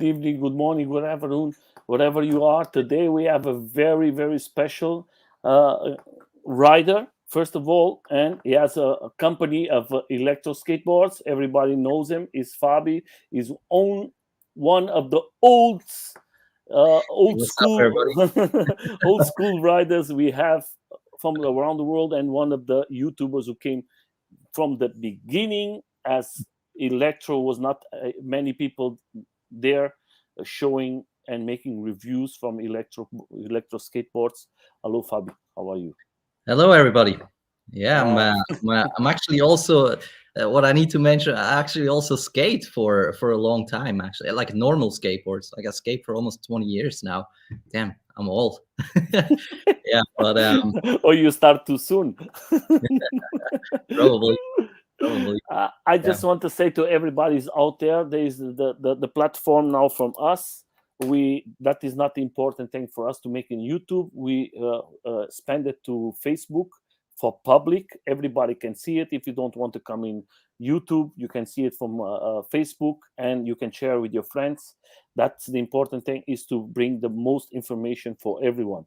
good evening, good morning, good afternoon, wherever you are. Today we have a very, very special rider, first of all, and he has a company of electro skateboards. Everybody knows him. Is Fabi. He's one of the old What's up, school everybody? old school riders we have from around the world, and one of the YouTubers who came from the beginning as electro was not many people there showing and making reviews from electro skateboards. Hello, Fabi. How are you? Hello, everybody. Yeah, Ah, I'm actually also what I need to mention. I actually also skate for a long time. Actually, like normal skateboards. Like I skate for almost 20 years now. Damn, I'm old. Yeah, but or you start too soon. probably, probably. I Yeah, just want to say to everybody's out there, there is the platform now from us. That is not the important thing for us to make in YouTube. We spend it to Facebook for public. Everybody can see it. If you don't want to come in YouTube, you can see it from Facebook, and you can share with your friends. That's the important thing, is to bring the most information for everyone.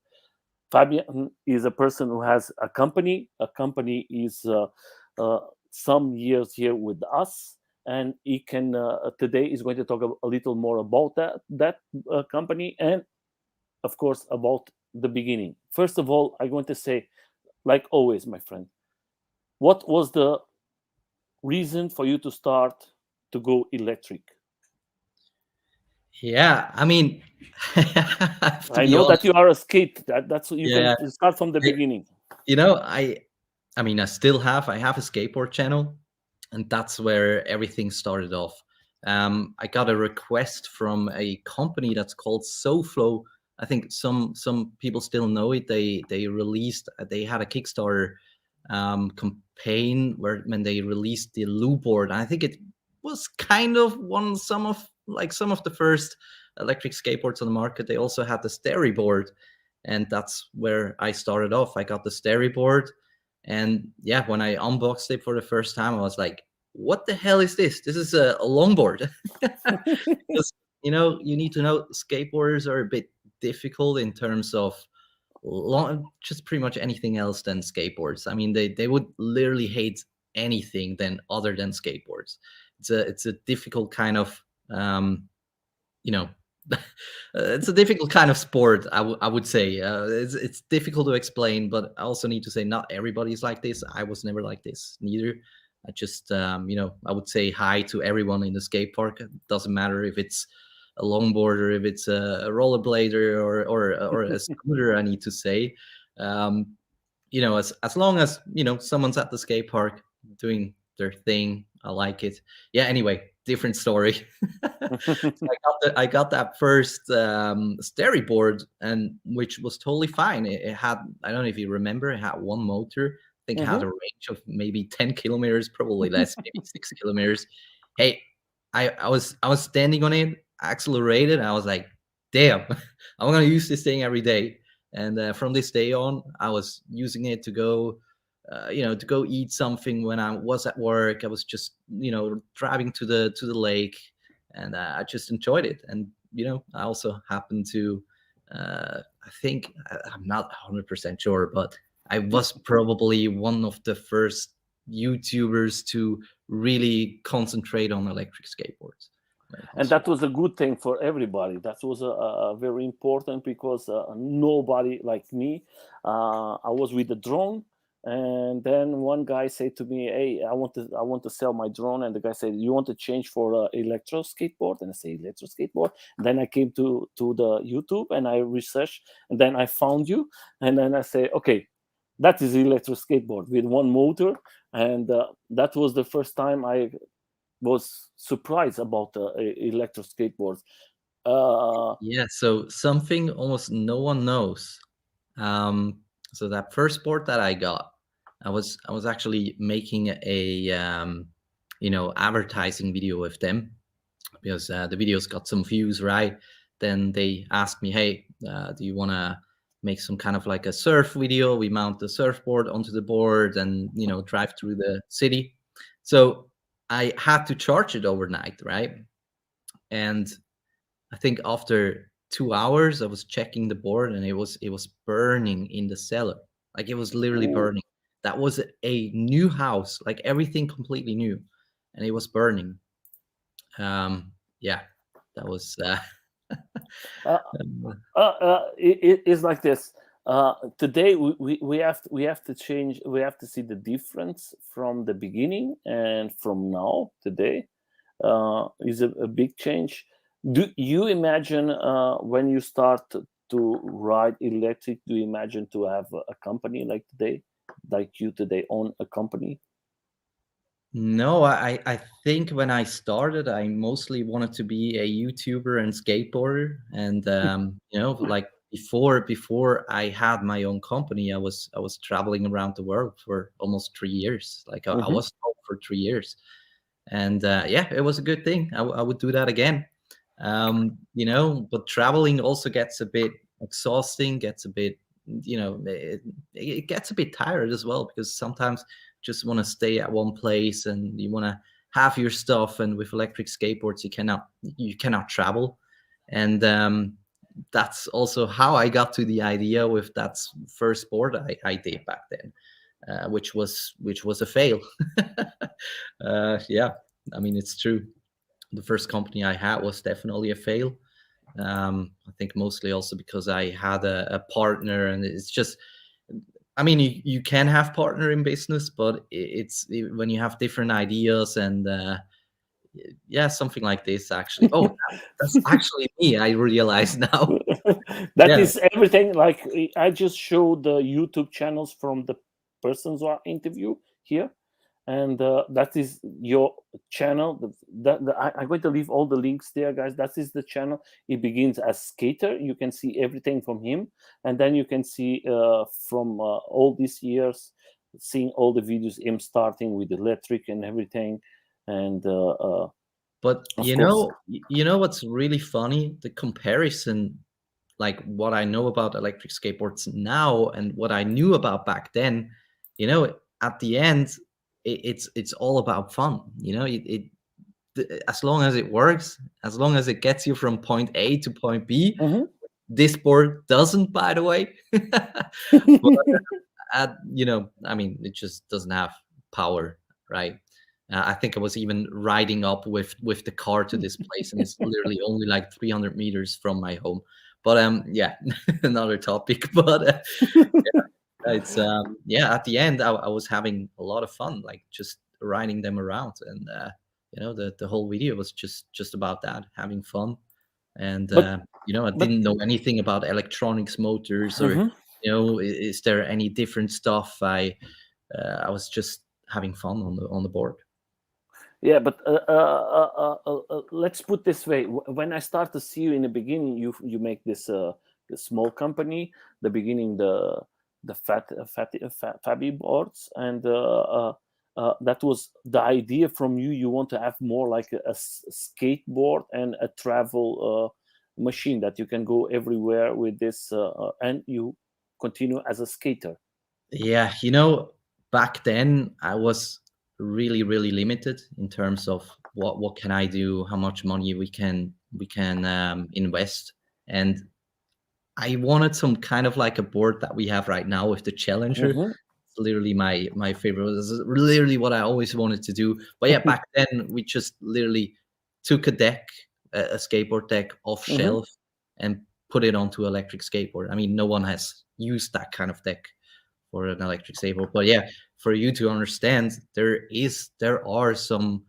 Fabian is a person who has a company. A company is uh, some years here with us, and he can today is going to talk a little more about that company, and of course about the beginning. First of all, I'm going to say, like always, my friend, what was the reason for you to start to go electric? yeah. I mean, I have to I be know that honest. you are a skate. That's you can Yeah, start from the I, beginning. I mean, I have a skateboard channel, and that's where everything started off. I got a request from a company that's called SoFlow. I think some people still know it. They had a Kickstarter campaign where when they released the loop board. I think it was kind of some of the first electric skateboards on the market. They also had the storyboard, and that's where I started off. I got the storyboard, and yeah, when I unboxed it for the first time, I was like, what the hell is this? This is a longboard. Because you need to know skateboarders are a bit difficult in terms of just pretty much anything else than skateboards. I mean, they would literally hate anything than other than skateboards. It's a difficult kind of you know it's a difficult kind of sport. I would say it's difficult to explain, but I also need to say not everybody's like this. I was never like this neither. I just I would say hi to everyone in the skate park. It doesn't matter if it's a longboarder, if it's a rollerblader or a scooter. I need to say, um, as long as someone's at the skate park doing their thing, I like it. Yeah. Anyway, different story. So I got that first storyboard, and which was totally fine. It had, I don't know if you remember, it had one motor. I think it had Mhm. a range of maybe 10 kilometers, probably less, maybe 6 kilometers. Hey, I was standing on it, accelerated, and I was like, damn, I'm gonna use this thing every day. And from this day on, I was using it to go to go eat something when I was at work. I was just driving to the lake, and I just enjoyed it. And I also happened to, I think I'm not 100% sure, but I was probably one of the first YouTubers to really concentrate on electric skateboards when it And comes to that that. was a good thing for everybody. That was a very important, because nobody like me. I was with the drone, and then one guy said to me, "Hey, I want to sell my drone." And the guy said, "You want to change for electro skateboard?" And I say, "Electro skateboard." And then I came to the YouTube and I researched, and then I found you, and then I say, "Okay, that is electro skateboard with one motor." And that was the first time I was surprised about the electric skateboards. Uh, Yeah, so something almost no one knows. Um, so that first board that I got, I was actually making a advertising video with them, because the videos got some views, right? Then they asked me, hey, do you want to make some kind of like a surf video? We mount the surfboard onto the board and drive through the city. So I had to charge it overnight, right? And I think after 2 hours, I was checking the board, and it was burning in the cellar. Like, it was literally Ooh. burning. That was a new house, like everything completely new, and it was burning. Yeah, that was. Uh, Um, it is like this. Today we have to change. We have to see the difference from the beginning and from now. Today is a big change. Do you imagine when you start to ride electric? Do you imagine to have a company like today, like you today own a company? No, I think when I started, I mostly wanted to be a YouTuber and skateboarder, and like before I had my own company, I was traveling around the world for almost 3 years. Like, I Hmm. was home for 3 years, and yeah, it was a good thing. I would do that again. But traveling also gets a bit exhausting, gets a bit, it gets a bit tired as well, because sometimes just want to stay at one place and you want to have your stuff, and with electric skateboards you cannot travel. And that's also how I got to the idea with that first board I did back then, which was a fail. Yeah, I mean, it's true. The first company I had was definitely a fail. I think mostly also because I had a partner, and it's just, I mean, you can have partner in business, but when you have different ideas, and yeah, something like this actually. Oh, that's actually me. I realize now. That Yeah, is everything. Like I just showed the YouTube channels from the persons who are interview here, and that is your channel. I'm going to leave all the links there, guys. That is the channel. It begins as skater. You can see everything from him, and then you can see from all these years, seeing all the videos, him starting with electric and everything, and but of course. you know what's really funny? The comparison, like what I know about electric skateboards now and what I knew about back then, at the end, it's all about fun. As long as it works, as long as it gets you from point A to point B. Mhm. This board doesn't, by the way. But I mean, it just doesn't have power, right? I think I was even riding up with the car to this place, and it's literally only like 300 meters from my home. But yeah, another topic. But it's yeah. At the end, I was having a lot of fun, like just riding them around, and the whole video was just about that, having fun. And but I but didn't know anything about electronics, motors, or mhm. is there any different stuff? I was just having fun on the board. Yeah, but let's put this way. When I start to see you in the beginning, you make this small company. The beginning, the Fabi boards, and that was the idea from you. You want to have more like a skateboard and a travel machine that you can go everywhere with this, and you continue as a skater. Yeah, back then I was really, really limited in terms of what can I do, how much money we can invest, and I wanted some kind of like a board that we have right now with the Challenger. Hmm. It's literally my favorite. This is literally what I always wanted to do. But yeah, back then we just literally took a deck, a skateboard deck off Hmm. shelf, and put it onto electric skateboard. I mean, no one has used that kind of deck for an electric skateboard. But yeah, for you to understand, there are some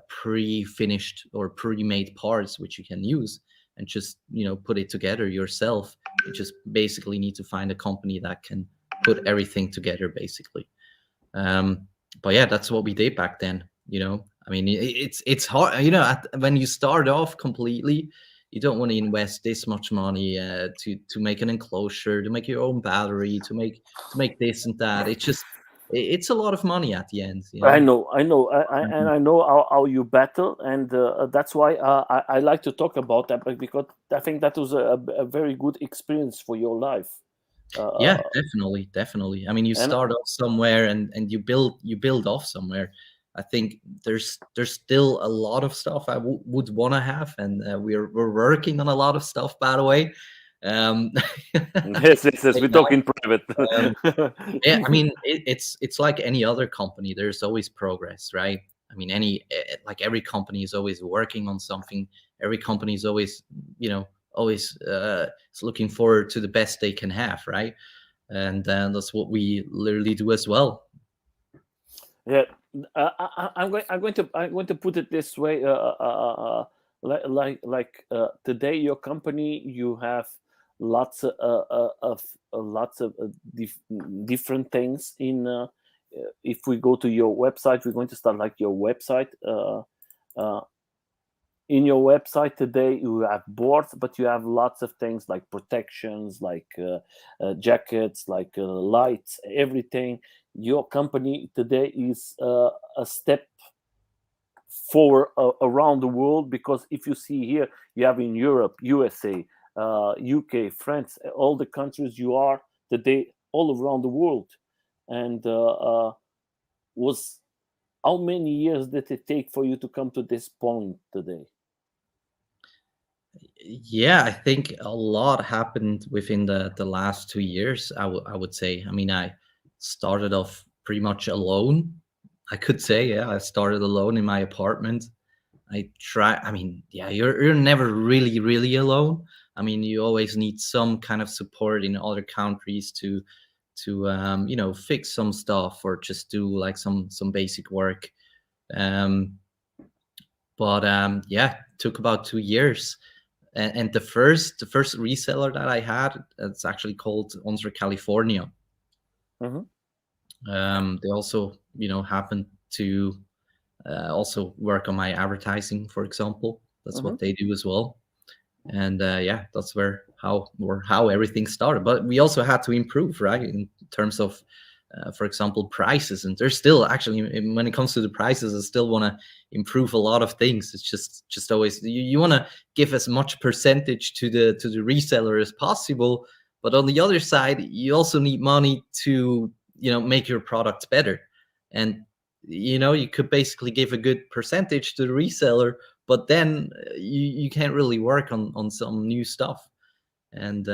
pre-finished or pre-made parts which you can use and just put it together yourself. You just basically need to find a company that can put everything together, basically. um but yeah, that's what we did back then. I mean, it's hard, when you start off completely. You don't want to invest this much money to make an enclosure, to make your own battery, to make this and that. It's a lot of money at the end, And I know how you battle, and that's why I like to talk about that, because I think that was a very good experience for your life. Yeah, Uh, definitely, definitely. I mean, you and start off somewhere, and you build off somewhere. I think there's still a lot of stuff I would want to have, and we're working on a lot of stuff, by the way. Yes, we talk in private. Yeah, I mean, it's like any other company. There's always progress, right? I mean, like every company is always working on something. Every company is always, always is looking forward to the best they can have, right? And that's what we literally do as well. Yeah, I'm going to put it this way. Today, your company, you have lots of different things in. If we go to your website, we're going to start like your website. In your website today, you have boards, but you have lots of things like protections, like jackets, like lights, everything. Your company today is a step forward around the world, because if you see here, you have in Europe, USA, UK, France, all the countries you are today all around the world. And was how many years did it take for you to come to this point today? Yeah, I think a lot happened within the last 2 years. I would say. I mean, I started off pretty much alone. I could say, yeah, I started alone in my apartment. I mean, yeah, you're never really alone. I mean, you always need some kind of support in other countries to fix some stuff or just do like some basic work. But yeah, it took about 2 years. And the first reseller that I had, it's actually called ONSRA California. They also, happen to also work on my advertising, for example. That's what they do as well. And yeah, that's how everything started. But we also had to improve, right, in terms of, for example, prices. And there's still actually, when it comes to the prices, I still want to improve a lot of things. It's just always you want to give as much percentage to the reseller as possible. But on the other side, you also need money to make your products better. And you could basically give a good percentage to the reseller, but then you can't really work on some new stuff. And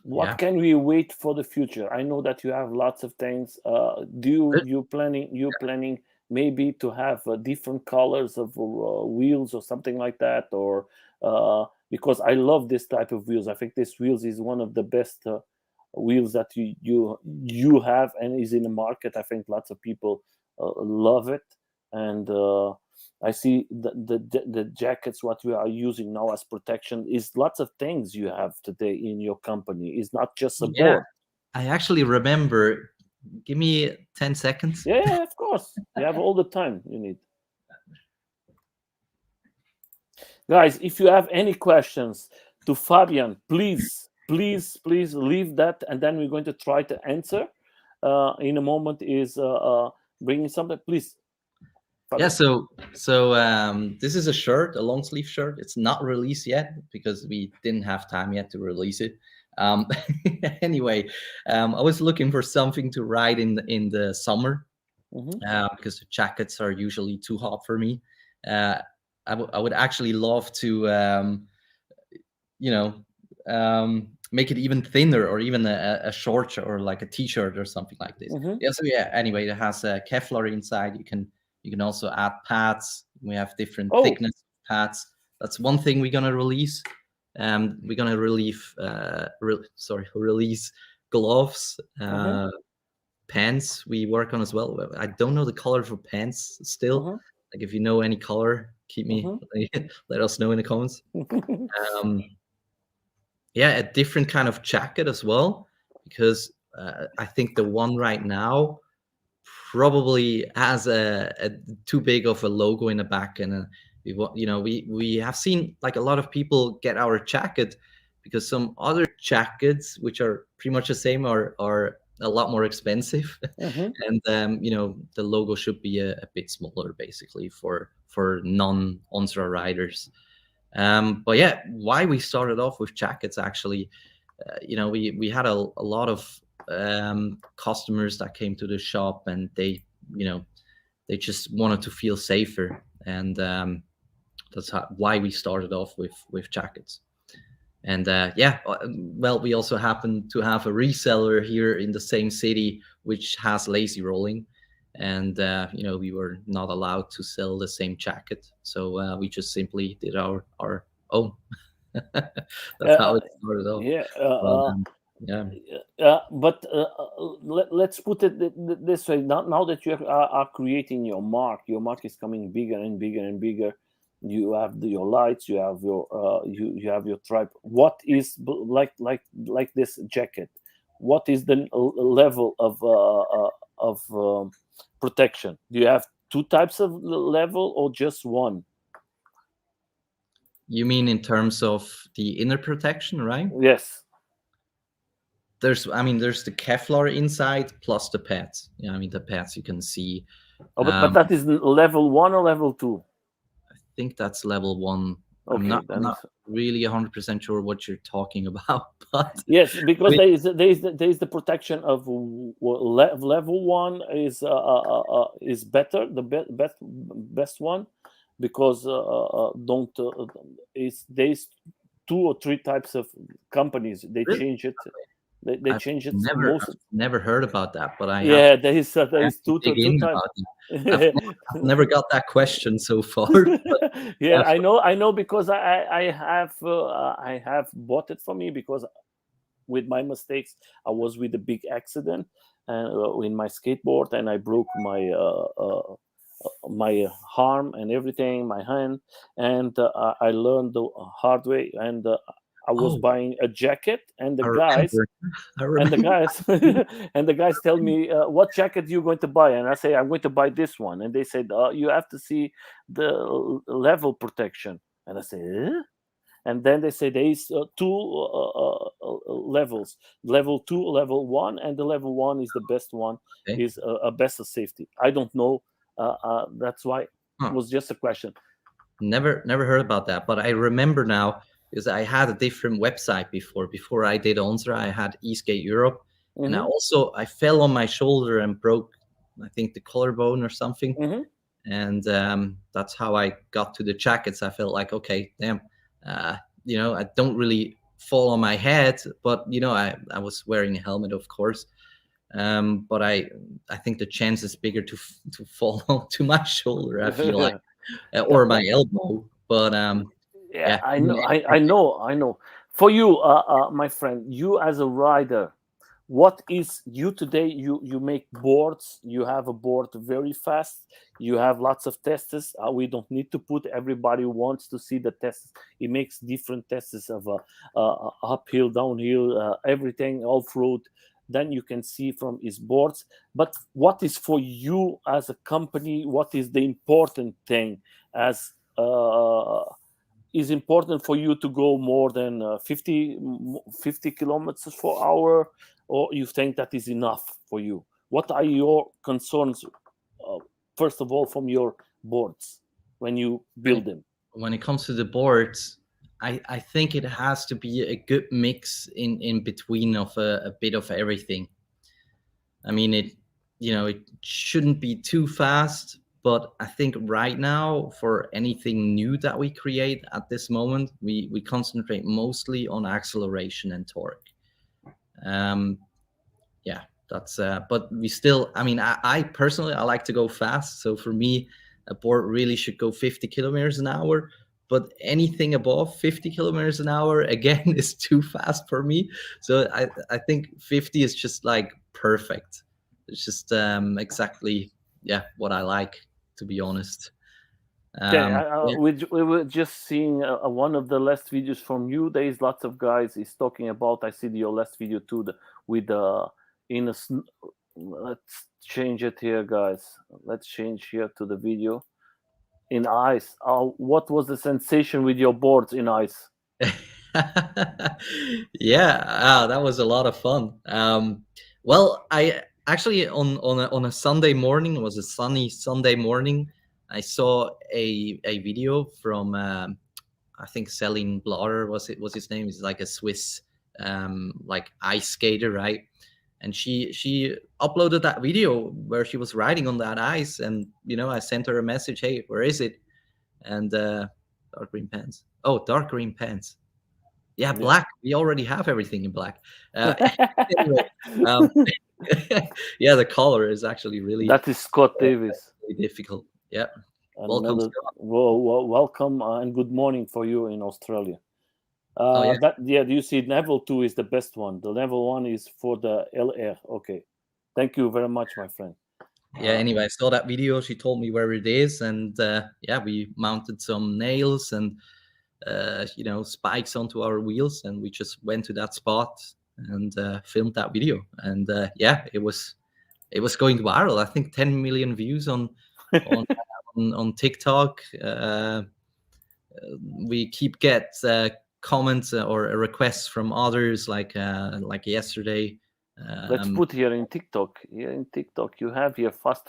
what can we wait for the future? I know that you have lots of things. You planning maybe to have different colors of wheels or something like that, or because I love this type of wheels. I think this wheels is one of the best wheels that you have and is in the market. I think lots of people love it, and I see the jackets what we are using now as protection is lots of things you have today in your company. It's not just a board. I actually remember. Give me 10 seconds. Yeah, of course. You have all the time you need. Guys, if you have any questions to Fabian, please leave that, and then we're going to try to answer. In a moment is bringing something, please. Fabian. Yeah, so this is a shirt, a long sleeve shirt. It's not released yet because we didn't have time yet to release it. Anyway, I was looking for something to ride in the summer because the jackets are usually too hot for me. I would actually love to, make it even thinner, or even a short or like a t-shirt or something like this. Yeah. So yeah. Anyway, it has a Kevlar inside. You can also add pads. We have different thickness pads. That's one thing we're gonna release. We're gonna release gloves, pants. We work on as well. I don't know the color for pants still. Like if you know any color, keep me. Let us know in the comments. Yeah, a different kind of jacket as well, because I think the one right now probably has a too big of a logo in the back, and we have seen like a lot of people get our jacket because some other jackets which are pretty much the same are a lot more expensive. And the logo should be a bit smaller, basically, for non-ONSRA riders. But yeah, why we started off with jackets, actually, we had a lot of customers that came to the shop, and they They just wanted to feel safer, and that's why we started off with jackets. And yeah, well, we also happen to have a reseller here in the same city which has lazy rolling, and you know, we were not allowed to sell the same jacket, so we just simply did our own. That's how Uh, it started off. yeah. But yeah, But let's put it this way. Now that you are creating your mark is coming bigger and bigger and bigger. You have your lights, you have your you have your tribe. What is like this jacket? What is the level of protection? Do you have two types of level or just one? you mean in terms of the inner protection, right? Yes. I mean, there's the Kevlar inside plus the pads. Yeah, I mean, the pads you can see. Oh, but that is level one or level two? I think that's level 1. I'm Okay, not then really 100% sure what you're talking about, but yes, I because mean, there is the protection of level one is better, the best one, because don't is there's two or three types of companies. They really, change it. They I've change it most. never heard about that, but Yeah, I there have is to dig two in types. about it. I've never got that question so far. But Yeah, yeah, I know because I have bought it for me because with my mistakes I was with a big accident and in my skateboard, and I broke my arm and everything, my hand, and I learned the hard way, and I was oh, buying a jacket, and the I guys remember. I and the remember. guys and the guys tell me what jacket you going to buy, and I say I'm going to buy this one, and they said you have to see the level protection, and I say and then they say there is two levels, level 2, level 1, and the level 1 is the best one, Okay. is a best of safety. I don't know, that's why it Huh. was just a question. Never heard about that, but I remember now because I had a different website before I did ONSRA. I had ESK8 Europe, and Hmm. I fell on my shoulder and broke, I think, the collarbone or something, Hmm. and that's how I got to the jackets. I felt like, okay, damn, you know, I don't really fall on my head, but you know, I was wearing a helmet, of course. But I think the chance is bigger to fall onto my shoulder, I feel like, Yeah, or my elbow. But yeah, yeah, I I know, mean, I know. For you, my friend, you as a rider, what is you today? You make boards. You have a board very fast. You have lots of tests. We don't need to put. Everybody wants to see the tests. It makes different tests of uphill, downhill, everything off road. Then you can see from his boards. But what is for you as a company? What is the important thing as is important for you to go more than 50 kilometers per hour, or you think that is enough for you? What are your concerns, uh, first of all, from your boards when you when build it them? when it comes to the boards, I think it has to be a good mix in between of a bit of everything. I mean, it shouldn't be too fast, but I think right now for anything new that we create at this moment, we concentrate mostly on acceleration and torque. Um, yeah, that's but we still, I mean, I personally, I like to go fast. So for me, a board really should go 50 kilometers an hour. But anything above 50 kilometers an hour, again, is too fast for me. So I think 50 is just like perfect. It's just exactly, yeah, what I like, to be honest. Okay, Yeah. we were just seeing one of the last videos from you. There is lots of guys is talking about. I see your last video too, with in a. Let's change it here, guys. Let's change here to the video in ice. What was the sensation with your boards in ice? Yeah, that was a lot of fun. Well, I actually on a Sunday morning, it was a sunny Sunday morning. I saw a video from I think Celine Blatter was his name. He's like a Swiss like ice skater, right? and she uploaded that video where she was riding on that ice, and I sent her a message, hey, where is it? And dark green pants. Oh, dark green pants. Yeah, black. We already have everything in black. Anyway, yeah, the color is actually really That is Scott Davis. really difficult. Yeah. Welcome, welcome and good morning for you in Australia. Yeah. Do you see level 2 is the best one? The level 1 is for the LR. Okay, thank you very much, my friend. Yeah. Anyway, I saw that video. She told me where it is, and yeah, we mounted some nails and spikes onto our wheels, and we just went to that spot and filmed that video. And yeah, it was going viral. I think 10 million views on TikTok. We keep get comments or requests from others, like yesterday. Let's put here in TikTok. Here in TikTok, you have here fast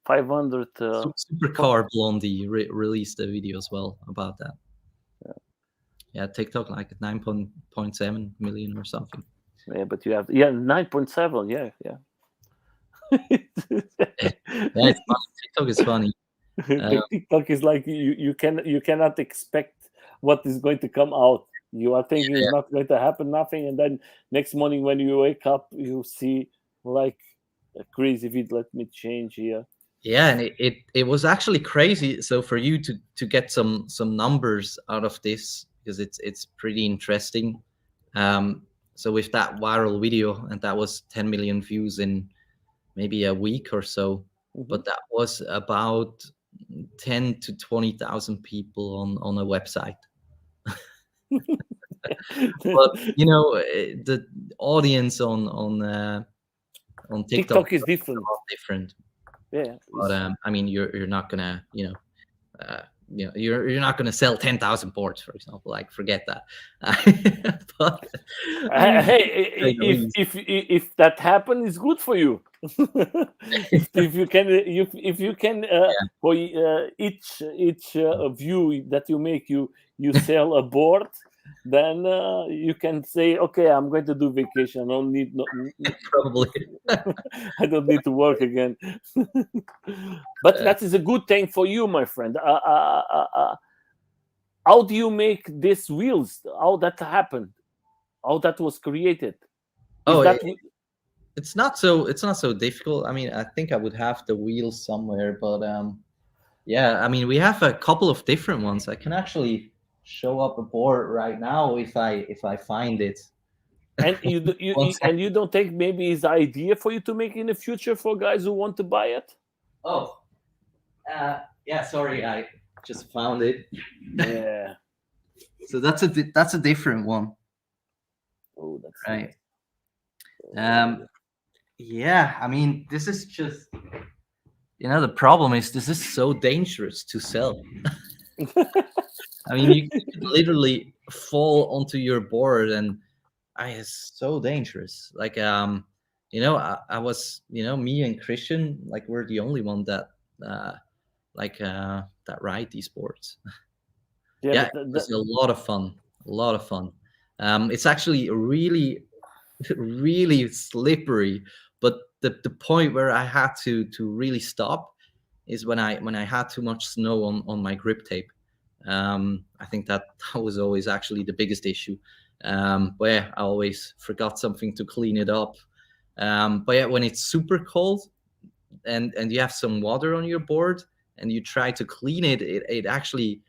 500. Supercar Blondie released a video as well about that. Yeah, TikTok like 9.7 million or something. Yeah, but you have 9.7. Yeah. Yeah, it's funny. TikTok is funny. TikTok is like you cannot expect what is going to come out. You are thinking it's not going to happen, nothing, and then next morning when you wake up, you see like a crazy video. Let me change here. Yeah, and it was actually crazy. So for you to get some numbers out of this, because it's pretty interesting. So with that viral video, and that was 10 million views in maybe a week or so, but that was about 10 to 20,000 people on a website. But the audience on TikTok is different. Yeah, but I mean, you're not gonna you're not gonna sell 10,000 boards, for example. Like, forget that. But hey, if that happens, it's good for you. if you can for each view that you make, you sell a board, then you can say, okay, I'm going to do vacation. I don't need probably I don't need to work again. But that is a good thing for you, my friend. How do you make these wheels? How that happened? How that was created? It's not so difficult. I mean, I think I would have the wheels somewhere, but yeah, I mean, we have a couple of different ones. I can actually show up a board right now if I find it. And you don't think maybe it's an idea for you to make in the future for guys who want to buy it? Oh, yeah. Sorry, I just found it. Yeah. So that's a different one. Oh, that's right. Yeah, I mean, this is just, the problem is this is so dangerous to sell. I mean, you could literally fall onto your board, and it's so dangerous. Like, I was, me and Christian, like, we're the only one that that ride these boards. Yeah, it was a lot of fun. It's actually really, really slippery, but the point where I had to really stop is when I had too much snow on my grip tape. I think that was always actually the biggest issue. But yeah, I always forgot something to clean it up. But yeah, when it's super cold and you have some water on your board and you try to clean it, it actually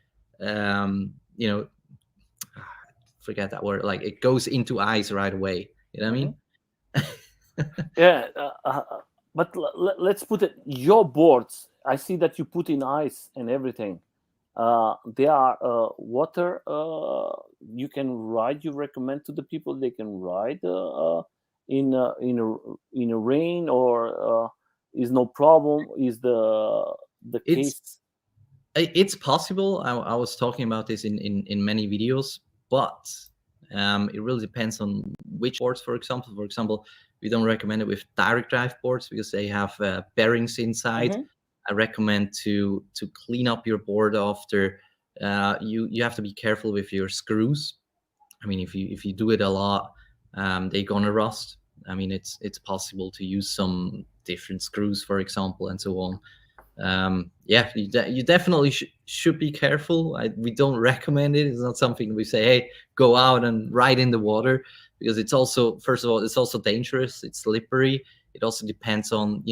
forget that word, like, it goes into ice right away. You know what I mean? Yeah, but let's put it, your boards, I see that you put in ice and everything. They are water. You can ride. You recommend to the people they can ride in a rain, or is no problem? Is the case? It's possible. I was talking about this in many videos, but it really depends on which boards. For example, we don't recommend it with direct drive boards because they have bearings inside. I recommend to clean up your board after. You have to be careful with your screws. I mean, if you do it a lot, they're gonna rust. I mean, it's possible to use some different screws, for example, and so on. Yeah, you definitely should be careful. We don't recommend it. It's not something we say, hey, go out and ride in the water, because it's also, first of all, it's also dangerous. It's slippery. It also depends on,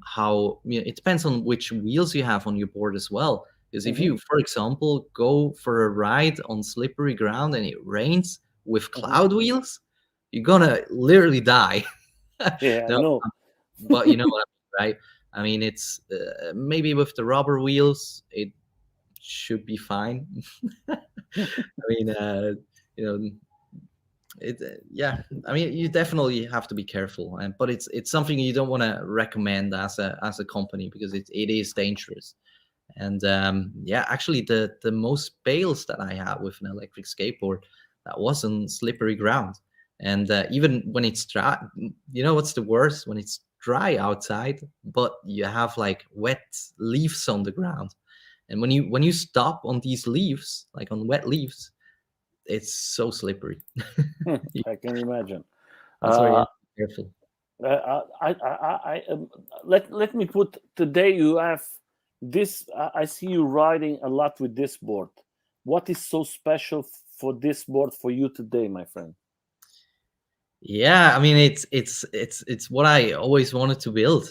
how, it depends on which wheels you have on your board as well. Because if you, for example, go for a ride on slippery ground and it rains with cloud wheels, you're gonna literally die. Yeah, No, no. but you know what I mean, right? I mean, it's maybe with the rubber wheels, it should be fine. I mean, you know, yeah. I mean, you definitely have to be careful, and but it's something you don't want to recommend as a company, because it is dangerous. And yeah, actually, the most fails that I had with an electric skateboard, that was on slippery ground. And even when it's dry, what's the worst? When it's dry outside, but you have like wet leaves on the ground. And when you stop on these leaves, like on wet leaves, it's so slippery. I can imagine. That's why you Uh, have to be careful. let me put, today you have this. I see you riding a lot with this board. What is so special for this board for you today, my friend? Yeah, I mean, it's what I always wanted to build.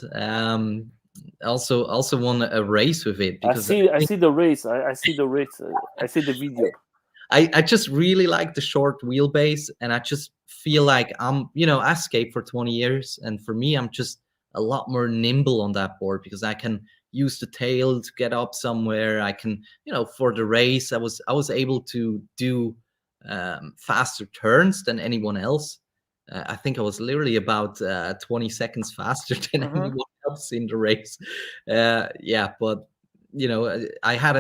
Also won a race with it, because I see the race. I see the race. I see the video. I just really like the short wheelbase, and I just feel like I skate for 20 years, and for me, I'm just a lot more nimble on that board, because I can use the tail to get up somewhere. I can, for the race, I was able to do faster turns than anyone else. I think I was literally about 20 seconds faster than anyone else in the race. Yeah, but I had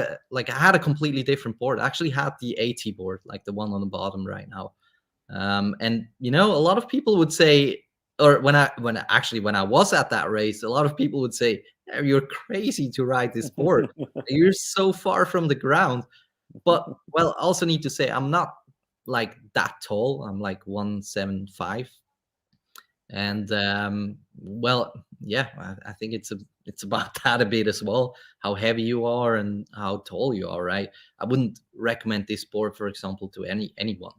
a completely different board. I actually had the AT board, like the one on the bottom right now. And a lot of people would say, or when I was at that race, a lot of people would say, "Yeah, you're crazy to ride this board. You're so far from the ground." But well, I also need to say I'm not like that tall. I'm like 175. And well, yeah, I think it's about that a bit as well, how heavy you are and how tall you are, right? I wouldn't recommend this board, for example, to anyone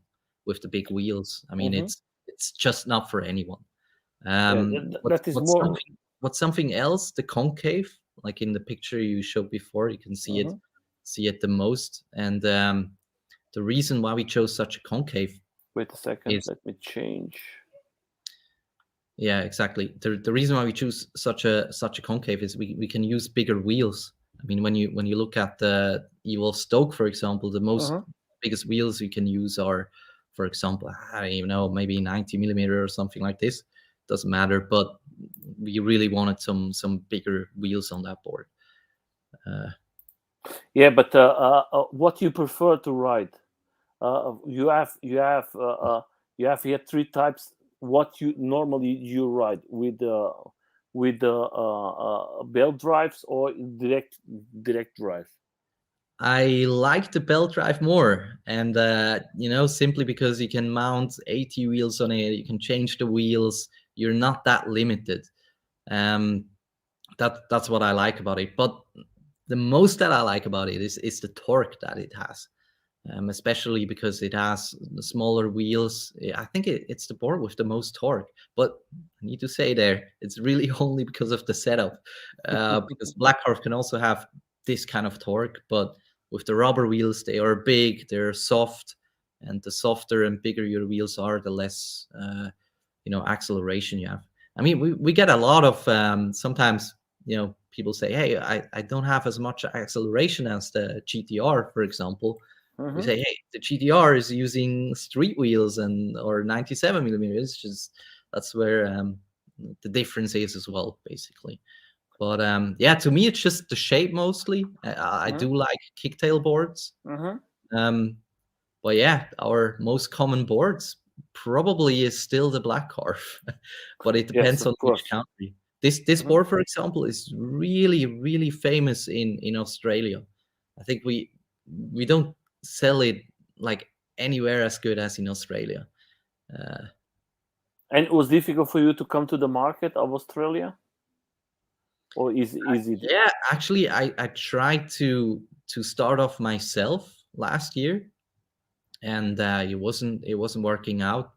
with the big wheels. I mean, it's just not for anyone. Yeah, What's that is what's more. something else? The concave, like in the picture you showed before, you can see it the most. And the reason why we chose such a concave Wait a second. is, Let me change. yeah, exactly. The reason why we choose such a concave is we can use bigger wheels. I mean, when you look at the Evil Stoke, for example, the most biggest wheels you can use are, for example, I don't even know, maybe 90 millimeter or something like this. Doesn't matter, but we really wanted some bigger wheels on that board. Yeah, but what you prefer to ride? You have here three types. What you normally you ride with belt drives or direct drive? I like the belt drive more, and simply because you can mount 80 wheels on it, you can change the wheels. You're not that limited. Um, that's what I like about it. But the most that I like about it is the torque that it has, especially because it has the smaller wheels. I think it's the board with the most torque. But I need to say there, it's really only because of the setup, because Black Horse can also have this kind of torque, but with the rubber wheels, they are big, they're soft, and the softer and bigger your wheels are, the less acceleration you have. I mean, we get a lot of sometimes people say, hey, I don't have as much acceleration as the GTR, for example. We say, hey, the GTR is using street wheels or 97 millimeters. Just that's where the difference is as well, basically. But yeah, to me, it's just the shape mostly. I do like kicktail boards. But yeah, our most common boards probably is still the black carve, but it Yes, depends of on which course. country. This board, for example, is really, really famous in Australia. I think we don't sell it like anywhere as good as in Australia. And it was difficult for you to come to the market of Australia, or is it easy? Yeah, actually, I tried to start off myself last year, and it wasn't working out.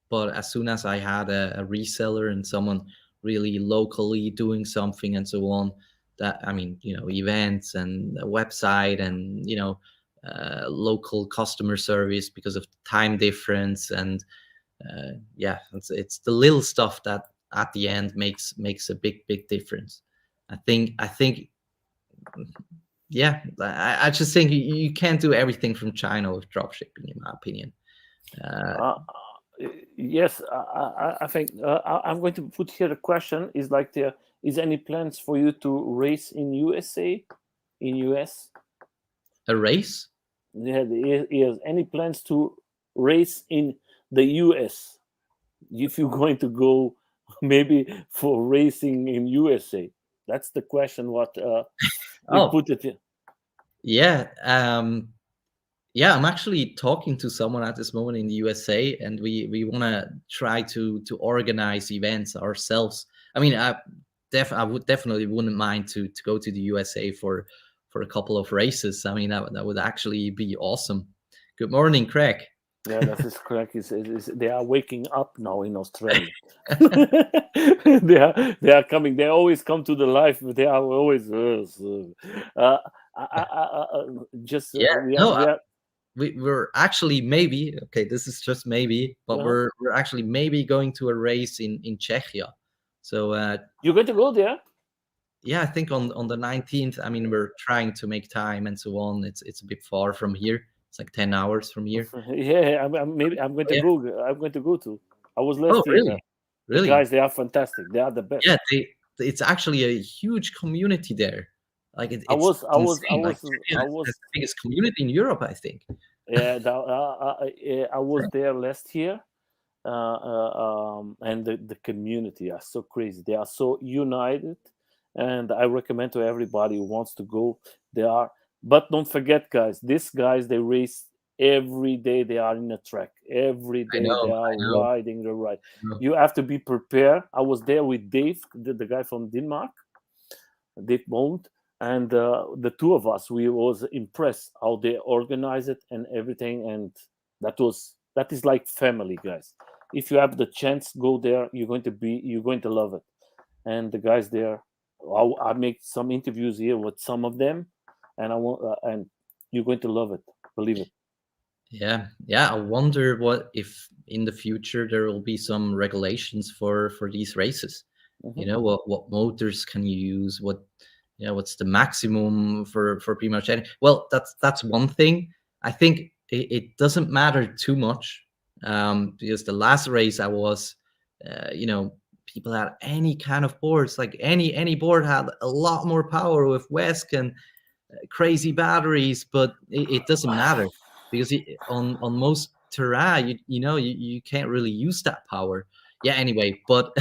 But as soon as I had a reseller and someone really locally doing something and so on, that I mean, events and a website and local customer service because of time difference and yeah, it's the little stuff that at the end makes a big difference. I think yeah, I just think you can't do everything from China with dropshipping, in my opinion. Uh, Uh, yes, I think I'm going to put here a question. Is like there is any plans for you to race in USA, in US? a race? Is any plans to race in the US? If you're going to go maybe for racing in USA, that's the question. What we Oh, put it in. yeah. Yeah, I'm actually talking to someone at this moment in the USA, and we want to try to organize events ourselves. I mean, I would definitely wouldn't mind to go to the USA for a couple of races. I mean, that would actually be awesome. Good morning, Craig. Yeah, that is correct. They are waking up now in Australia. They are coming. They always come to the life. But they are always just Yeah, we are no, we are. we're actually maybe okay. This is just maybe, but Uh, we're actually maybe going to a race in Czechia. So you're going to go there? yeah, I think on the 19th. I mean, we're trying to make time and so on. It's a bit far from here. It's like 10 hours from here. Yeah, maybe I'm going to Yeah. go. I'm going to go to. I was Oh, last year there. really? The Really? guys, they are fantastic. They are the best. Yeah. It's actually a huge community there. Like I it's was, I was, I insane. Like was, Czechia I has was. the biggest community in Europe, I think. Yeah, I was there last year, and the community are so crazy. They are so united, and I recommend to everybody who wants to go. They are, but don't forget, guys. These guys they race every day. They are in a track every I day. They know. are I know. riding the ride. I know. You have to be prepared. I was there with Dave, the guy from Denmark, Dave Bond, and the two of us. We was impressed how they organize it and everything, and that is like family, guys. If you have the chance, go there. You're going to love it. And the guys there, I make some interviews here with some of them, and I want and you're going to love it. Believe it. Yeah. Yeah. I wonder what if in the future there will be some regulations for these races. Hmm. What motors can you use? What's the maximum for pretty much any. Well, that's one thing. I think it doesn't matter too much, because the last race I was, people had any kind of boards, like any board had a lot more power with Wesk and crazy batteries, but it doesn't matter because on most terrain, you can't really use that power. Yeah. Anyway, but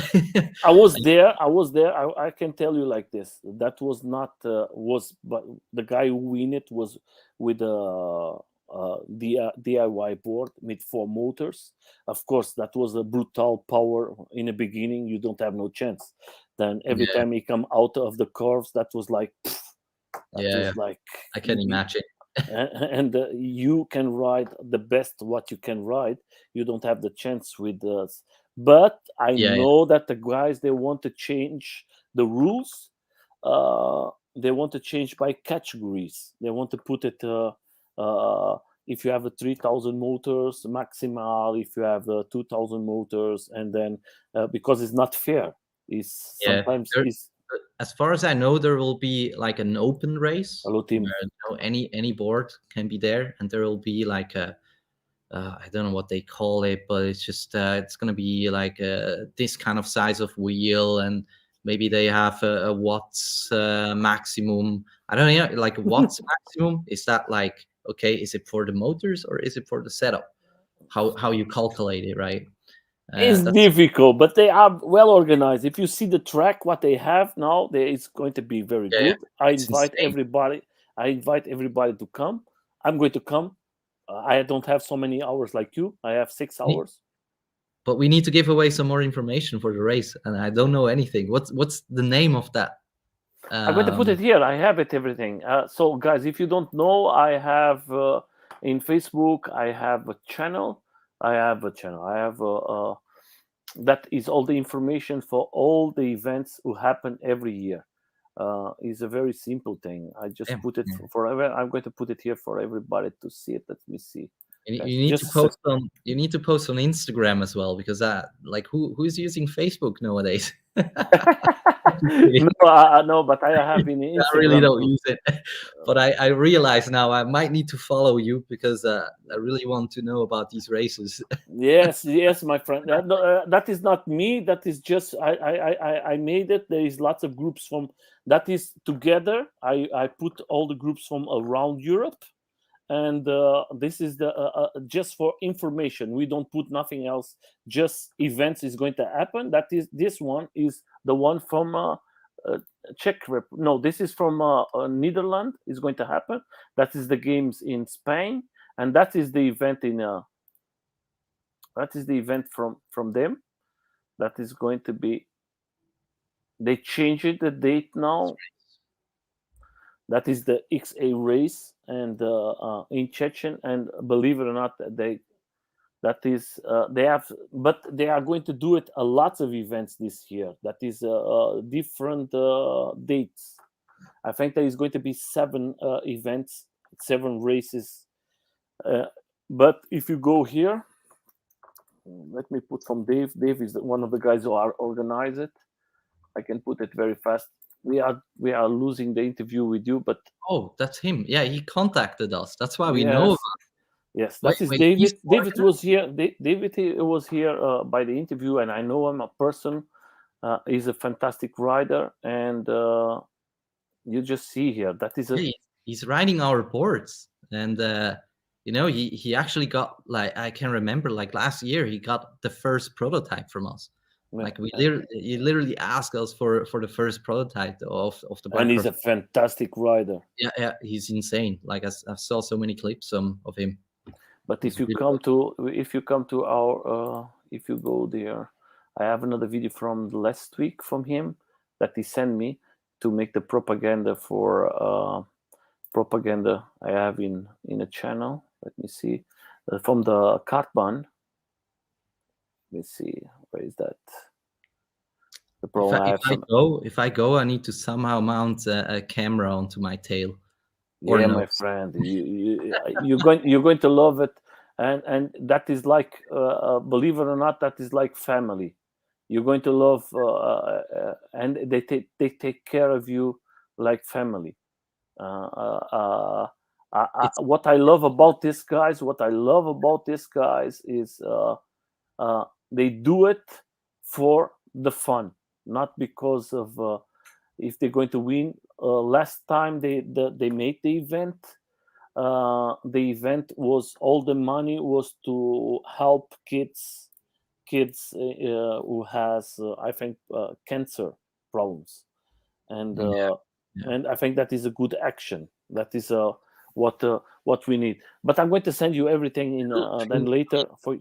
I was there. I was there. I can tell you like this. That was not was, but the guy who win it was with a DIY board with 4 motors. Of course, that was a brutal power in the beginning. You don't have no chance. Then every yeah, time he come out of the curves, that was like that yeah, was like I can imagine. and you can ride the best what you can ride. You don't have the chance with us, but I Yeah, yeah, know that the guys they want to change the rules. They want to change by categories. They want to put it if you have a 3000 motors maximal, if you have 2000 motors, and then because it's not fair, is yeah. sometimes There, is as far as I know, there will be like an open race hello where team. any board can be there, and there will be like a I don't know what they call it, but it's just it's gonna be like this kind of size of wheel, and maybe they have a watts maximum. I don't know, like watts maximum. Is that like okay? Is it for the motors or is it for the setup? How you calculate it, right? It's That's difficult, but they are well organized. If you see the track, what they have now, it's going to be very yeah, yeah. good. I It's invite insane. everybody. I invite everybody to come. I'm going to come. I don't have so many hours like you. I have 6 hours. but we need to give away some more information for the race, and I don't know anything. What's the name of that? I'm going to put it here. I have it, everything. So, guys, if you don't know, I have in Facebook, I have a channel. I have that is all the information for all the events who happen every year. Is a very simple thing. I just put it forever. I'm going to put it here for everybody to see it. Let me see. You need to post on. You need to post on Instagram as well, because like who's using Facebook nowadays? No, but I have in Instagram. I really don't use it, but I realize now I might need to follow you, because I really want to know about these races. Yes, my friend. That is not me. That is just I made it. There is lots of groups from that is together. I put all the groups from around Europe, and this is the just for information. We don't put nothing else. Just events is going to happen. That is this one is the one from Czech no, this is from Netherlands. Is going to happen. That is the games in Spain, and that is the event in. That is the event from them. That is going to be. They changed the date now. That is the XA race, and in Chechen, and believe it or not, they have, but they are going to do it a lot of events this year. That is different dates. I think there is going to be 7 events, 7 races. But if you go here, let me put from Dave. Dave is one of the guys who are organize it. I can put it very fast. We are losing the interview with you, but that's him. Yeah, he contacted us. That's why we know. Yes, that is David. David was here. David was here by the interview, and I know him a person. He's a fantastic rider, and you just see here that is he's riding our boards, and he actually got, like, I can remember, like last year he got the first prototype from us. Like he literally asked us for the first prototype of the bike. And he's a fantastic rider. Yeah, he's insane. Like I saw so many clips of him. But if you come to our if you go there, I have another video from last week from him that he sent me to make the propaganda for propaganda I have in a channel. Let me see from the Kartbahn. Let me see, where is that? The problem if I go, I need to somehow mount a camera onto my tail. Yeah, my friend, you're going to love it, and that is like, believe it or not, that is like family. You're going to love, and they take care of you like family. What I love about these guys, is they do it for the fun, not because of if they're going to win. Last time they made the event, was all the money was to help kids who has I think cancer problems, and and I think that is a good action. That is what we need. But I'm going to send you everything in then later for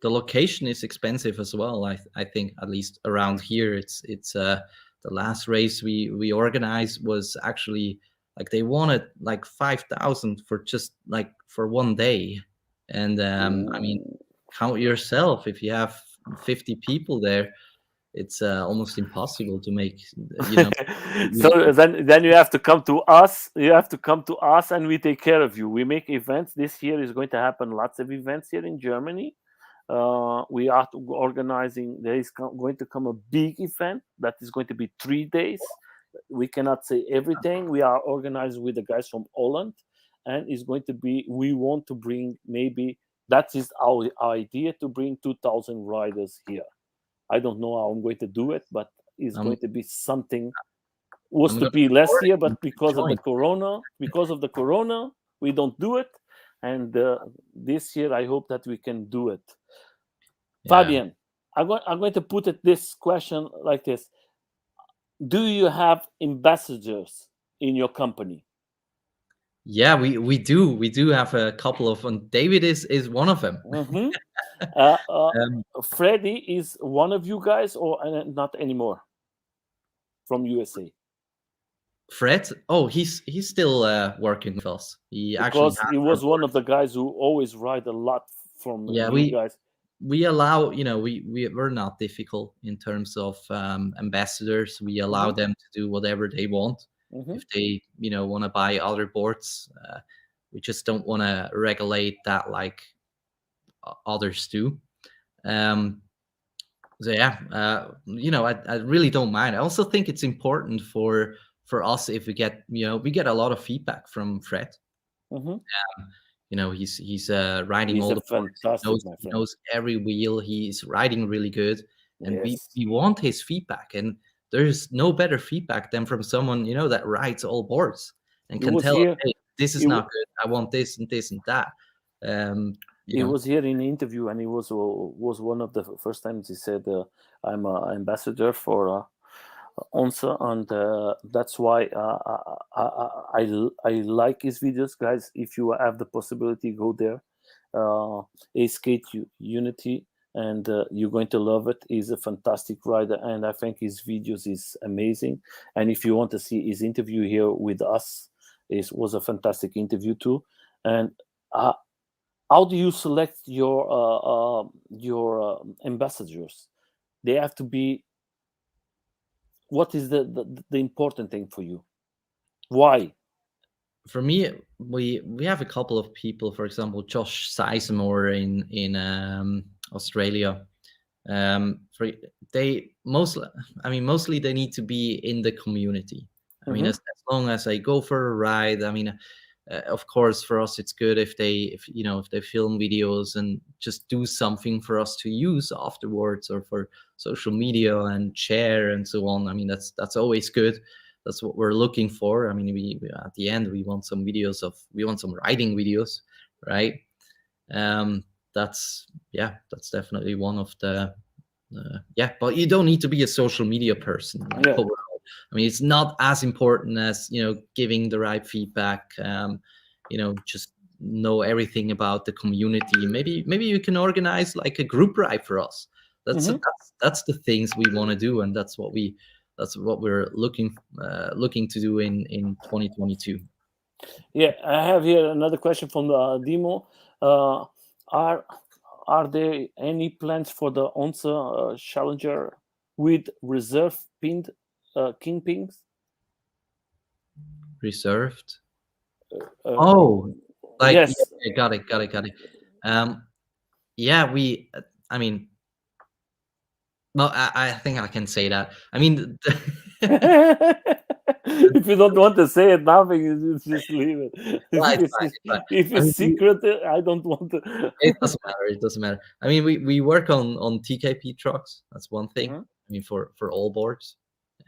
the location is expensive as well. I think, at least around here, it's the last race we organized was actually, like, they wanted like 5,000 for just like for one day, and I mean, count yourself, if you have 50 people there, it's almost impossible to make. So then you have to come to us. And we take care of you. We make events. This year is going to happen lots of events here in Germany. We are organizing. There is going to come a big event that is going to be 3 days. We cannot say everything. We are organized with the guys from Holland, and it's going to be. We want to bring, maybe that is our idea, to bring 2,000 riders here. I don't know how I'm going to do it, but it's going to be something. Was to be last year, but because of the corona, we don't do it. And this year, I hope that we can do it. Yeah. Fabian, I'm going to put this question like this: do you have ambassadors in your company? Yeah, we do have a couple of, and David is one of them. Hmm. Uh, uh, Um, Freddy is one of you guys, or not anymore from USA? Fred, oh, he's still working with us. He actually Because has he our was one board. of the guys who always write a lot from Yeah, you guys. we allow, we're not difficult in terms of ambassadors. We allow Hmm. them to do whatever they want. Hmm. If they want to buy other boards, we just don't want to regulate that like others do. um so yeah, I really don't mind. I also think it's important for us if we get, we get a lot of feedback from Fred. Hmm. He's riding He's all a the boards. He fantastic, knows my he friend. knows every wheel. He's riding really good, and we Yes. we want his feedback. And there's no better feedback than from someone that rides all boards and He can was tell us, here. hey, this is He, not good. I want this and this and that. Um, you he know, was here in the interview, and he was one of the first times he said, "I'm an ambassador for ONSRA," and that's why I like his videos, guys. If you have the possibility, go there. ESK8 Unity, and you're going to love it. He's a fantastic rider, and I think his videos is amazing. And if you want to see his interview here with us, it was a fantastic interview too. And uh, how do you select your ambassadors? They have to be. What is the important thing for you? Why? for me, we have a couple of people. For example, Josh Sizemore in Australia. For they mostly, mostly they need to be in the community. Hmm. As long as I go for a ride, of course, for us it's good if they film videos and just do something for us to use afterwards, or for social media and share and so on. That's always good. That's what we're looking for. We at the end we want some riding videos, right? um that's, yeah, that's definitely one of the yeah, but you don't need to be a social media person Yeah. overall. It's not as important as giving the right feedback. Just know everything about the community. Maybe you can organize like a group ride for us. That's Hmm. that's the things we want to do, and that's what we're looking to do in 2022. Yeah, I have here another question from the demo. Uh, are are there any plans for the ONSA Challenger with reserve pinned kingpins? Reserved. Uh, Oh, like, yeah, yes. yeah, got it. Yeah, I mean, well, I think I can say that. If you don't want to say it, nothing. You just leave it. Well, If it's it's fine, it's fine. if I it's mean, we, secret, I don't want to. it doesn't matter. It doesn't matter. We work on TKP trucks. That's one thing. Mhm. For all boards,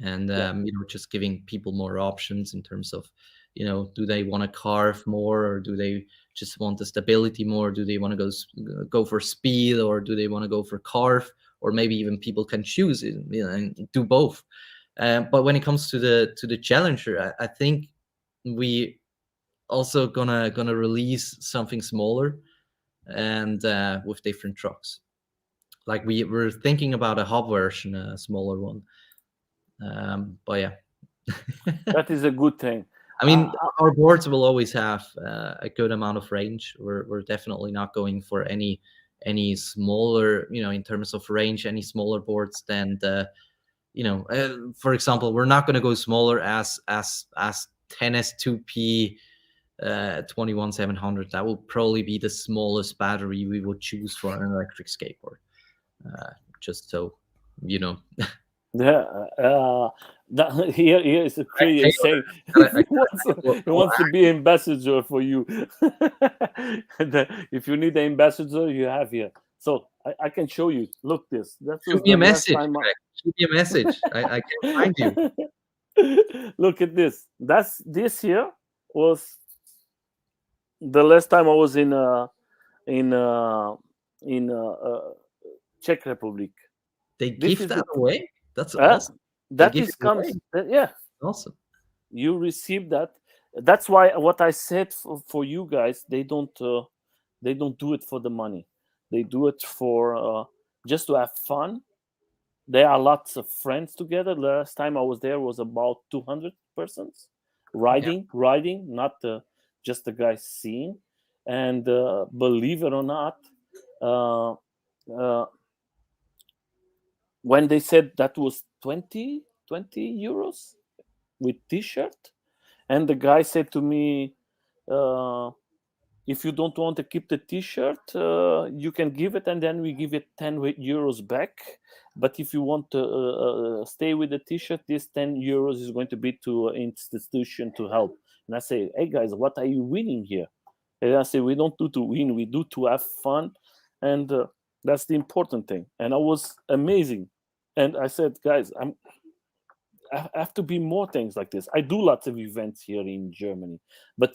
and Yeah. just giving people more options in terms of, do they want to carve more, or do they just want the stability more? Do they want to go for speed, or do they want to go for carve? Or maybe even people can choose it, and do both. But when it comes to the Challenger, I think we also gonna release something smaller, and with different trucks. Like we're thinking about a hub version, a smaller one. But yeah. That is a good thing. I mean, our boards will always have a good amount of range. We're definitely not going for any smaller, in terms of range, any smaller boards than for example, we're not going to go smaller as 10S2P 21700. That will probably be the smallest battery we would choose for an electric skateboard. Just so you know. Yeah, here is a I, crazy saying. I, He wants to be ambassador for you. And if you need an ambassador, you have here. So I can show you. Look, this. That shoot was me the a last message, time. Greg. Shoot me a message. I can find you. Look at this. This here was the last time I was in uh, in Czech Republic. They This give is that the away. That's awesome. They that give is it away. comes. Yeah, Awesome. you receive that. That's why what I said for you guys, they don't do it for the money. They do it for just to have fun. There are lots of friends together. Last time I was there was about 200 persons Yeah. riding, not just the guys seeing. And believe it or not, uh, uh, when they said that was 20 euros with t-shirt, and the guy said to me, if you don't want to keep the t-shirt, you can give it, and then we give it 10 euros back. But if you want to stay with the t-shirt, this 10 euros is going to be to an institution to help. And I say, hey guys, what are you winning here? And I say, we don't do to win, we do to have fun. And that's the important thing. And I was amazing. And I said, guys, I have to be more things like this. I do lots of events here in Germany, but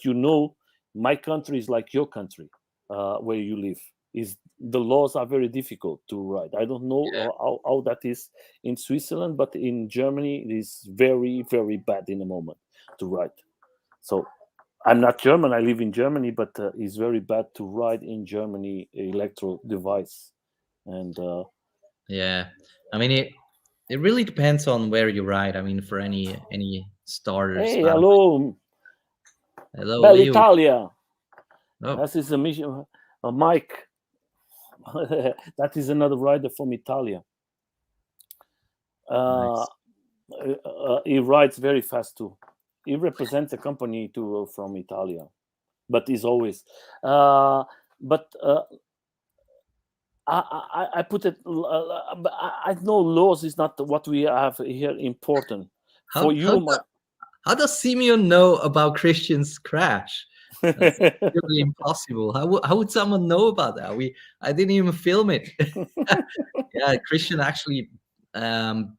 my country is like your country, where you live. Is the laws are very difficult to ride. I don't know Yeah. how that is in Switzerland, but in Germany it is very, very bad in the moment to ride. So I'm not German. I live in Germany, but it's very bad to ride in Germany electro device. And Yeah. I mean, it really depends on where you ride. I mean, for any starters. hey, But hello, hello, Leo. Bell'Italia. Oh, That is a mission, Mike. That is another rider from Italia. Uh, nice. he rides very fast too. He represents a company too from Italia, but he's always. But I put it. I know laws is not what we have here important. How For how you, do, how does Simeon know about Christian's crash? That's really impossible. How would someone know about that? I didn't even film it. Yeah, Christian actually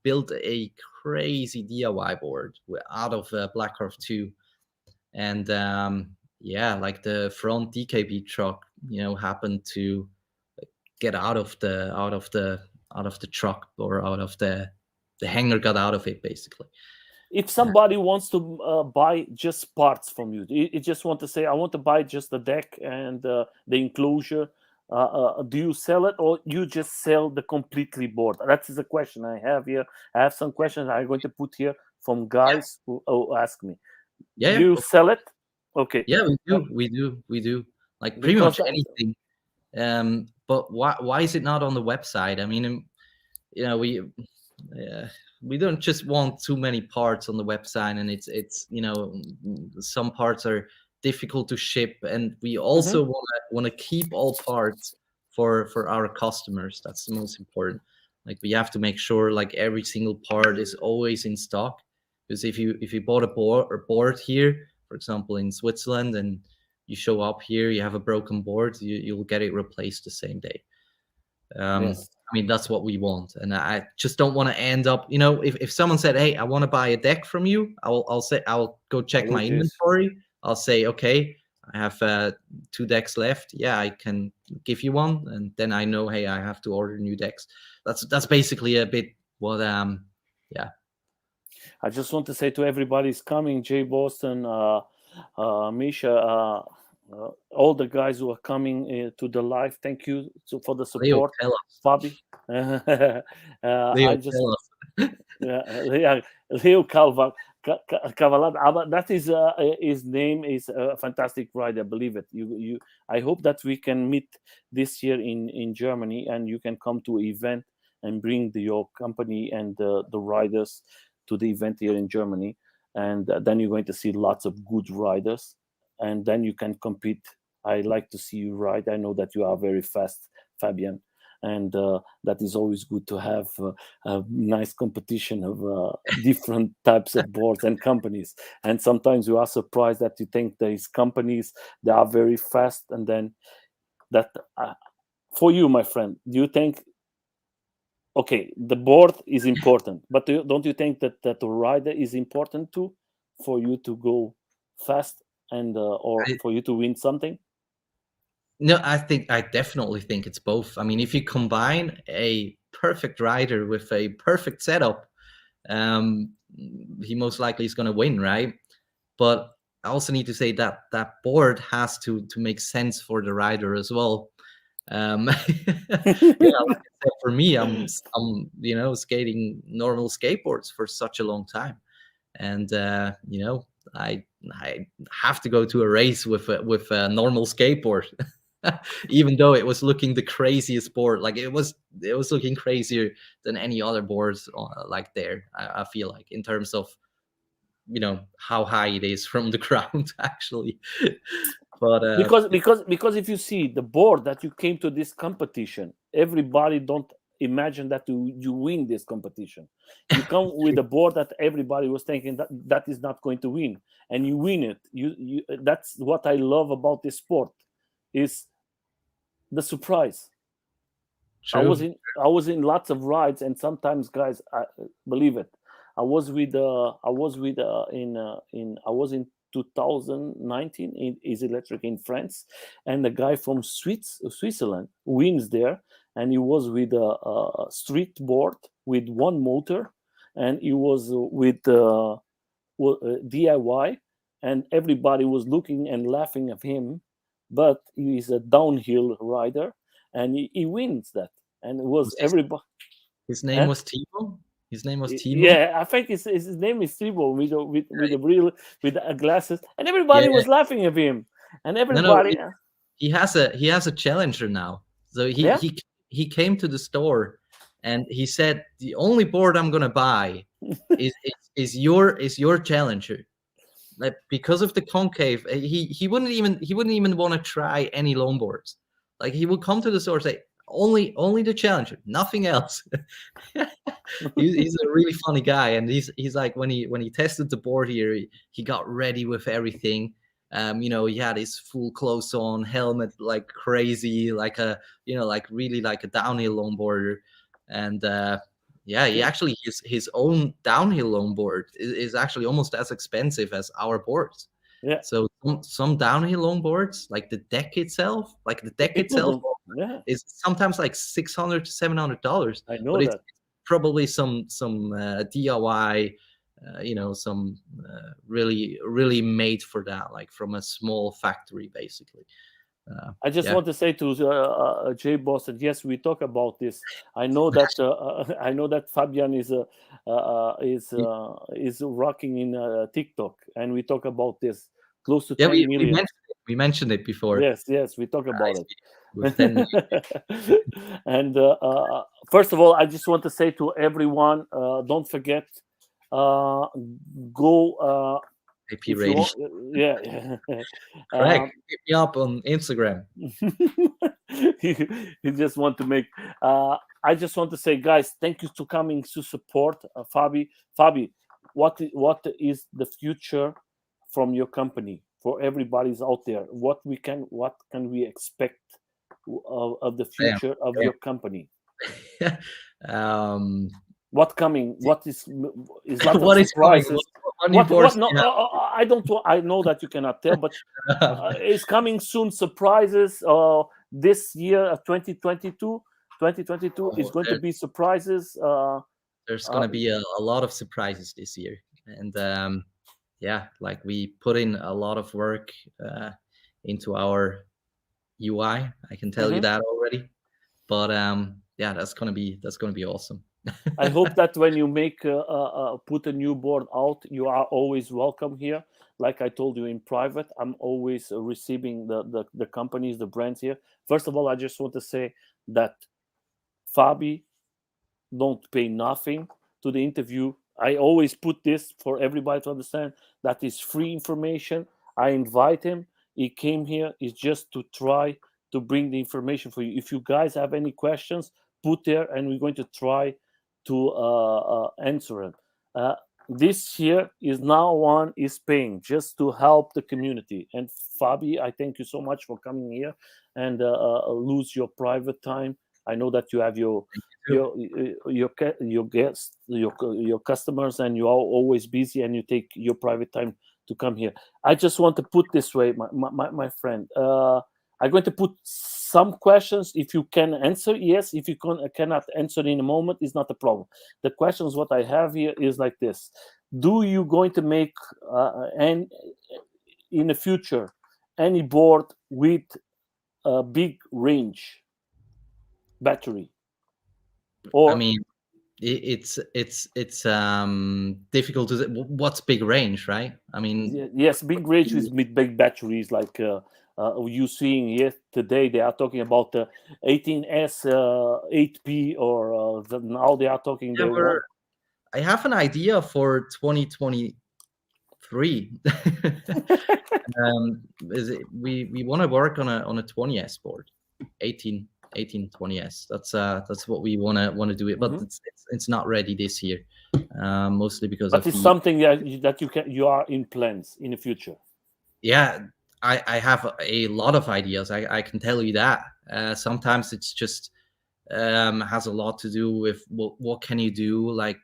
built a crazy DIY board out of Blackhawk 2, and yeah, like the front DKB truck, happened to get out of the truck, or out of the hanger got out of it basically. if somebody wants to buy just parts from you, you just want to say, I want to buy just the deck and the enclosure, do you sell it, or you just sell the completely board? That is a question I have here. I have some questions I'm going to put here from Yeah, guys who ask me. yeah, Do yeah, you sell it? Okay. yeah, we Uh, do, we do like pretty because much anything. But why is it not on the website? I mean, you know, we don't just want too many parts on the website, and it's some parts are difficult to ship, and we mhm. also want to keep all parts for our customers. That's the most important. Like, we have to make sure like every single part is always in stock, because if you bought a board here, for example, in Switzerland, and you show up here, you have a broken board, you'll get it replaced the same day. Yes. I mean, that's what we want. And I just don't want to end up, if someone said, hey, I want to buy a deck from you, I'll say, I'll go check Hello, my Jace. inventory. I'll say, okay, I have 2 decks left. Yeah, I can give you one. And then I know, hey, I have to order new decks. That's basically a bit what, yeah. I just want to say to everybody's coming, Jay Boston, Misha, all the guys who are coming to the live. Thank you for the Leo, support, tell us. Fabi. Leo, I just tell us. Leo Cavalad. That is his name is a fantastic ride. I believe it. You. I hope that we can meet this year in Germany, and you can come to an event and bring your company and the riders to the event here in Germany, and then you're going to see lots of good riders, and then you can compete. I like to see you ride. I know that you are very fast, Fabian, and that is always good to have a nice competition of different types of boards and companies. And sometimes you are surprised that you think these companies, they are very fast, and then that for you, my friend, do you think, okay, the board is important, but don't you think that the rider is important too, for you to go fast and or I, for you to win something? no, I definitely think it's both. I mean, if you combine a perfect rider with a perfect setup, he most likely is going to win, right? But I also need to say that that board has to make sense for the rider as well. Yeah, like I said, for me, I'm skating normal skateboards for such a long time, and I have to go to a race with a normal skateboard. Even though it was looking the craziest board, like it was looking crazier than any other boards like there. I feel like, in terms of how high it is from the ground actually. But because if you see the board that you came to this competition, everybody don't imagine that you win this competition. You come with a board that everybody was thinking that is not going to win, and you win it. You that's what I love about this sport, is the surprise. true. I was in lots of rides, and sometimes, guys, believe it, I was in 2019 in Easy Electric in France, and the guy from Switzerland wins there, and he was with a street board with one motor, and he was with DIY, and everybody was looking and laughing at him, but he's a downhill rider, and he wins that, and it was everybody. His name was Timo. His name was Timo. Yeah, I think his name is Timo with the glasses, and everybody was laughing at him, and everybody. No, he has a challenger now. So he came to the store, and he said, the only board I'm gonna buy is your challenger. Like, because of the concave, he wouldn't even want to try any longboards. Like, he would come to the store and say, only the challenger, nothing else. He's a really funny guy, and he's like, when he tested the board here, he got ready with everything. He had his full clothes on, helmet like crazy, like really like a downhill longboarder, and he actually his own downhill longboard is actually almost as expensive as our boards. Yeah. So some downhill longboards, like the deck itself, is sometimes like $600 to $700. I know that. It's probably some DIY, some really really made for that, like from a small factory, basically. I just want to say to J Boss that yes, we talk about this. I know that Fabian is rocking in TikTok, and we talk about this. Close to 10 million. We mentioned it before. Yes, we talk about it. With 10 million. And first of all, I just want to say to everyone, don't forget, go. AP Radio. Yeah. Correct. Hit me up on Instagram. You just want to make. I just want to say, guys, thank you for coming to support Fabi. Fabi, what is the future from your company for everybody's out there? What can we expect of the future of your company? What coming? What is what is surprises? I don't. I know that you cannot tell, but it's coming soon. Surprises. This year, 2022 is going to be surprises. There's going to be a lot of surprises this year, and like we put in a lot of work into our UI. I can tell you that already. But that's gonna be awesome. I hope that when you make put a new board out, you are always welcome here. Like I told you in private, I'm always receiving the companies, the brands here. First of all, I just want to say that Fabi don't pay nothing to the interview. I always put this for everybody to understand. That is free information. I invite him. He came here. It's just to try to bring the information for you. If you guys have any questions, put there, and we're going to try to answer it. This here is now one is paying just to help the community. And Fabi, I thank you so much for coming here and lose your private time. I know that you have your guests, your customers, and you are always busy, and you take your private time to come here. I just want to put this way, my friend. I'm going to put some questions. If you can answer, yes. If you cannot answer in a moment, it's not a problem. The questions what I have here is like this: do you going to make and in the future any board with a big range battery? Or I mean, it's difficult to say. What's big range, right? I mean, yes, big range with big batteries like you seeing here today. They are talking about the 18S 8P, or now they are talking yeah, they want. I have an idea for 2023. We want to work on a 20S board, 1820S. That's what we want to do it, but it's not ready this year, mostly because but it's something that you are in plans in the future. Yeah, I have a lot of ideas. I can tell you that. Sometimes it's just has a lot to do with what can you do, like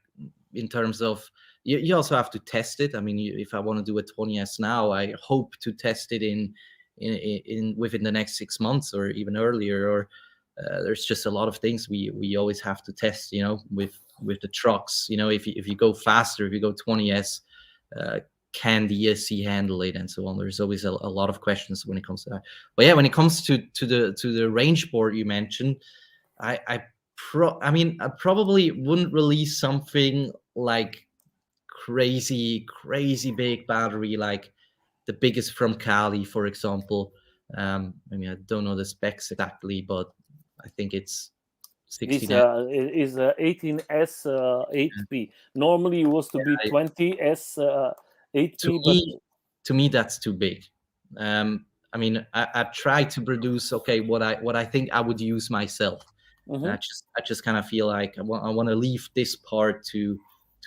in terms of you also have to test it. I mean, if I want to do a 20S now, I hope to test it in within the next 6 months or even earlier. Or there's just a lot of things we always have to test. With the trucks. If you go faster, if you go 20S, can the ESC handle it, and so on. There's always a lot of questions when it comes to that. But yeah, when it comes to the range board you mentioned, I probably wouldn't release something like crazy big battery, like the biggest from Cali, for example. I mean, I don't know the specs exactly, but I think it's 16. This is 18S 8P. Normally it was to be 20S 8P, to me that's too big. I mean, I've tried to produce what I think I would use myself. I just kind of feel like I want to leave this part to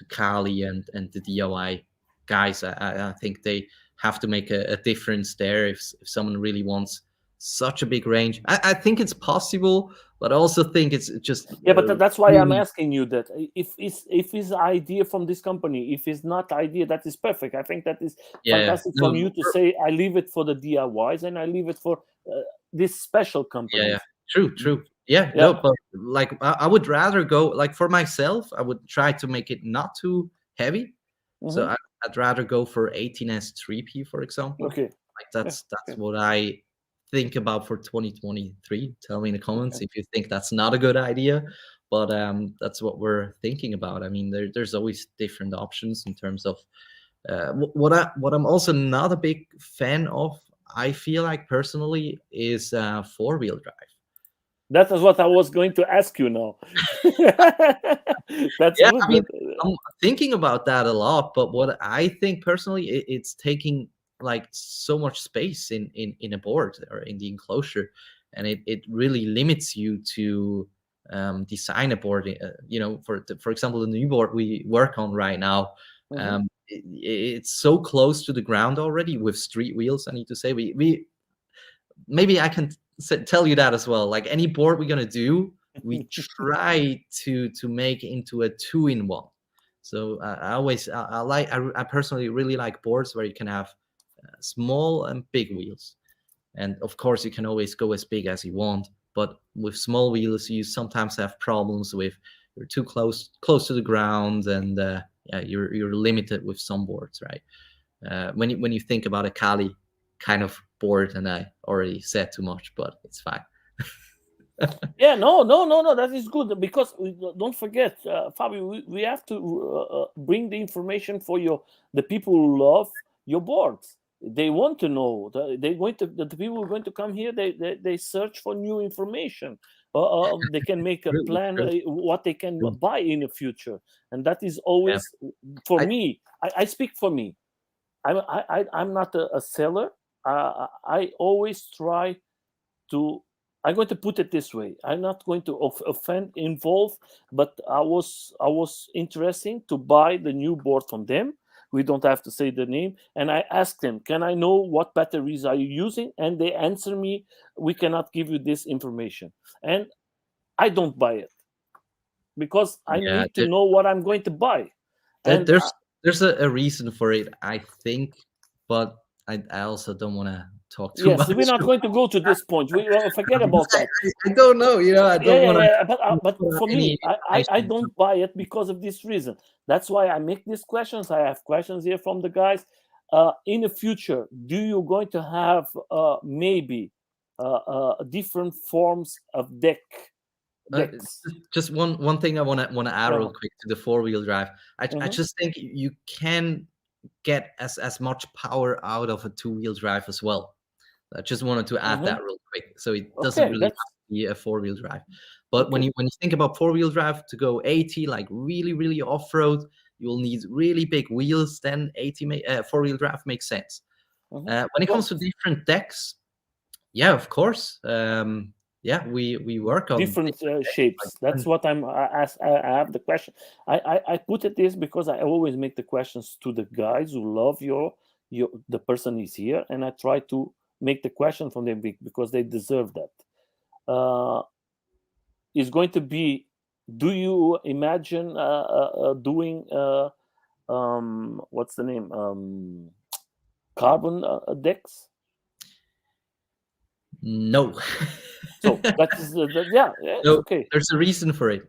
Kali and the DIY guys. I think they have to make a difference there if someone really wants such a big range. I think it's possible, but I also think it's just but that's why I'm asking you that if it's idea from this company, if it's not idea, that is perfect. I think that is fantastic from you to say I leave it for the DIYs and I leave it for this special company. Yeah, true. Yeah, no, but like I would rather go, like, for myself, I would try to make it not too heavy. So I'd rather go for 18S 3P, for example. Okay, like that's what I think about for 2023. Tell me in the comments if you think that's not a good idea, but that's what we're thinking about. I mean, there's always different options in terms of what I'm also not a big fan of, I feel like personally, is 4-wheel drive. That is what I was going to ask you now. That's yeah, good. I mean, I'm thinking about that a lot, but what I think personally, it's taking like so much space in a board or in the enclosure, and it really limits you to design a board. For example, the new board we work on right now, it's so close to the ground already with street wheels. I need to say, we maybe I can tell you that as well. Like any board we're gonna do, we try to make into a 2-in-1. So I personally really like boards where you can have small and big wheels, and of course you can always go as big as you want. But with small wheels, you sometimes have problems with you're too close to the ground, and you're limited with some boards, right? When you think about a Kali kind of board, and I already said too much, but it's fine. Yeah, no, that is good, because don't forget, Fabio, we have to bring the information for the people who love your boards. They want to know. The people who are going to come here, they search for new information. They can make a plan what they can buy in the future, and that is always for me. I speak for me. I'm not a seller. I always try to. I'm going to put it this way. I'm not going to involve, but I was interested to buy the new board from them. We don't have to say the name. And I asked them, can I know what batteries are you using? And they answer me, we cannot give you this information. And I don't buy it, because I need to know what I'm going to buy. And there's a reason for it, I think, but I also don't want to talk too much. Yes, we're not going to go to this point. We forget about that. I don't know. I don't want to. But for me, I don't buy it because of this reason. That's why I make these questions. I have questions here from the guys. in the future, do you going to have maybe different forms of decks? Just one thing I want to add real Uh-huh. quick to the 4-wheel drive. I Mhm. just think you can get as much power out of a 2-wheel drive as well. I just wanted to add that real quick. So it doesn't Okay, really have that's to be a 4-wheel drive. But when okay. you think about 4-wheel drive to go 80, like really, really off-road, you'll need really big wheels. Then 4-wheel drive makes sense. Mhm. When it comes Well, to different decks, yeah, of course. Yeah, we work on different different decks, like shapes. That's what I have the question. I put it this because I always make the questions to the guys who love your the person is here, and I try to make the question from them because they deserve that. Is going to be, do you imagine doing what's the name, carbon decks? no. So that is yeah, it's No, okay. there's a reason for it.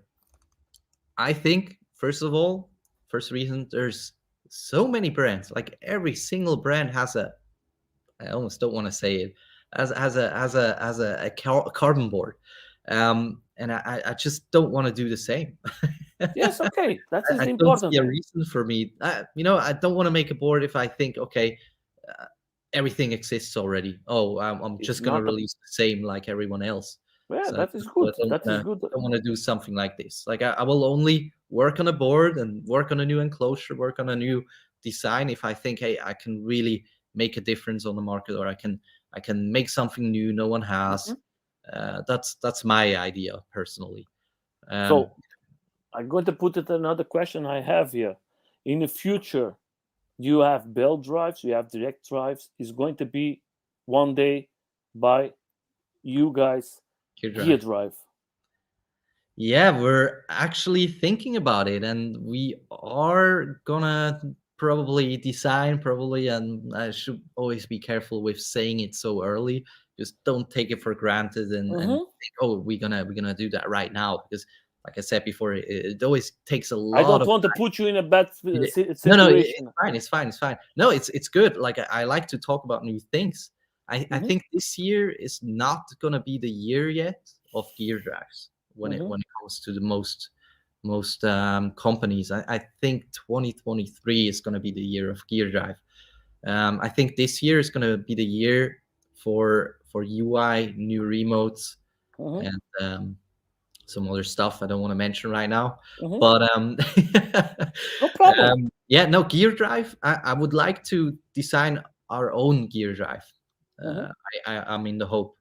I think, first of all, first reason, there's so many brands. Like every single brand has a, I almost don't want to say it, has a carbon board, and I just don't want to do the same. Yes, okay, that is I the don't important see a thing. reason for me. I don't want to make a board if I think, okay, uh, everything exists already. Oh, I'm It's just gonna not a, release the same like everyone else. yeah, So, that is so I good, that is good. don't wanna do something like this. Like I will only work on a board and work on a new enclosure, work on a new design if I think, hey, I can really make a difference on the market, or I can make something new no one has. Mhm. That's my idea personally. Um, So I'm going to put it another question I have here. In the future, you have belt drives, you have direct drives. Is going to be one day by you guys Gear gear drive. drive. Yeah, we're actually thinking about it, and we are gonna probably design, probably, and I should always be careful with saying it so early. Just don't take it for granted and Mhm. think, oh, we're gonna do that right now, because, like I said before, it always takes a I lot don't of want to put you in a bad no, no, it's situation. fine. It's fine. It's fine. No, it's good. Like I like to talk about new things. I Mhm. think this year is not gonna be the year yet of gear drives Mhm. when it comes to the most companies. I think 2023 is gonna be the year of gear drive. I think this year is gonna be the year for UI, new remotes, Mhm. and some other stuff I don't want to mention right now. Mhm. But No problem. yeah, no, gear drive. I would like to design our own gear drive. Mhm. I'm in the hope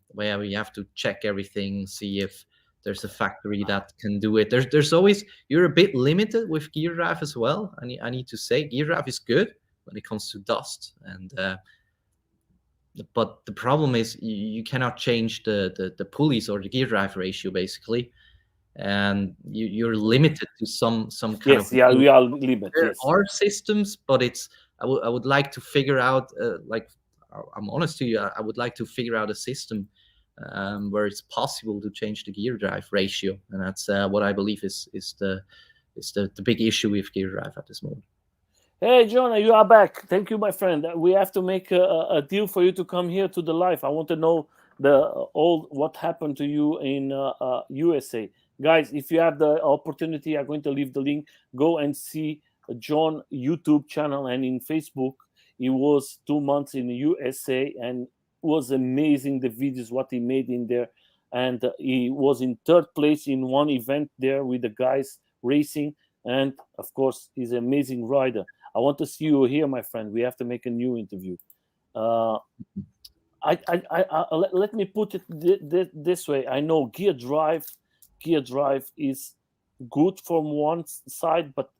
where we have to check everything, see if there's a factory that can do it. There's always, you're a bit limited with gear drive as well. I need to say gear drive is good when it comes to dust, and but the problem is you cannot change the pulleys or the gear drive ratio basically, and you're limited to some kind of Yes, yeah, wheel. we are limit. There Yes. are systems, but it's I would like to figure out like I'm honest to you, I would like to figure out a system where it's possible to change the gear drive ratio, and that's what I believe is the big issue with gear drive at this moment. Hey, Jonah, you are back. Thank you, my friend. We have to make a deal for you to come here to the live. I want to know the all what happened to you in USA, guys. If you have the opportunity, I'm going to leave the link. Go and see John YouTube channel and in Facebook. He was 2 months in the USA and was amazing. The videos what he made in there, and he was in third place in one event there with the guys racing, and of course, he's an amazing rider. I want to see you here, my friend. We have to make a new interview. Uh, let me put it this way. I know gear drive is good from one side, but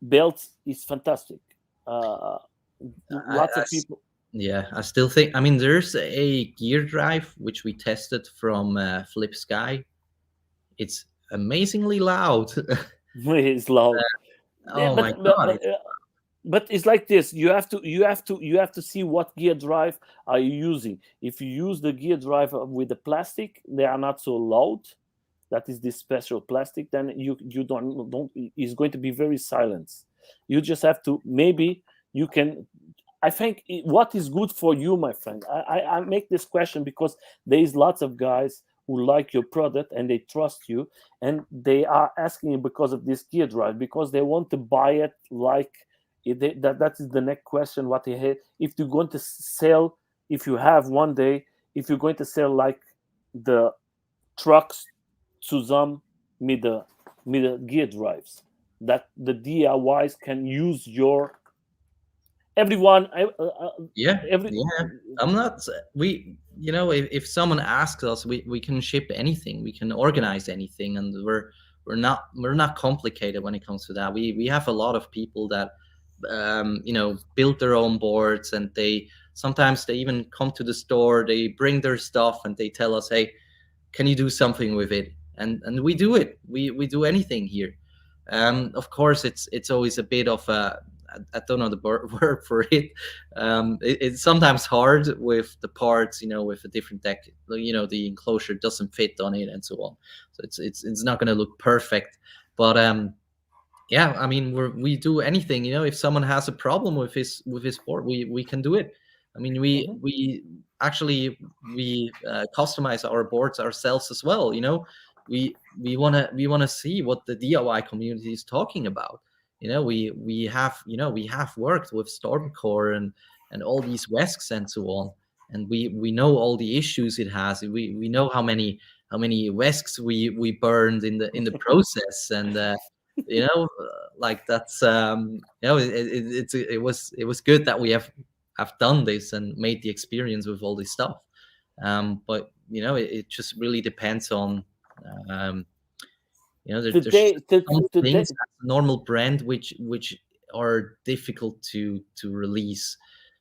belt is fantastic. Uh, I, Lots I of people. Yeah, I still think. I mean, there's a gear drive which we tested from Flip Sky. It's amazingly loud. It's loud. Yeah, Oh my god! but it's like this. You have to see what gear drive are you using. If you use the gear drive with the plastic, they are not so loud. That is this special plastic. Then you don't is going to be very silent. You just have to, maybe you can, I think what is good for you, my friend. I make this question because there is lots of guys who like your product and they trust you, and they are asking you because of this gear drive, because they want to buy it. Like that is the next question. What they had, if you're going to sell, if you have one day, if you're going to sell like the trucks to them with the gear drives, that the DIYs can use your everyone. Yeah, Every yeah. I'm not. We, if someone asks us, we can ship anything, we can organize anything, and we're not complicated when it comes to that. We have a lot of people that build their own boards, and they sometimes they even come to the store, they bring their stuff, and they tell us, hey, can you do something with it? And we do it. We do anything here. Of course, it's always a bit of a, I don't know the word for it. It's sometimes hard with the parts, with a different deck. The enclosure doesn't fit on it, and so on. So it's not going to look perfect. But yeah, I mean, we do anything. If someone has a problem with his board, we can do it. I mean, we actually customize our boards ourselves as well. We wanna see what the DIY community is talking about. We have worked with Stormcore and all these Wesks and so on, and we know all the issues it has. We know how many Wesks we burned in the process, and like that's it was good that we have done this and made the experience with all this stuff. But it just really depends on there's today, some today, things as a normal brand which are difficult to release.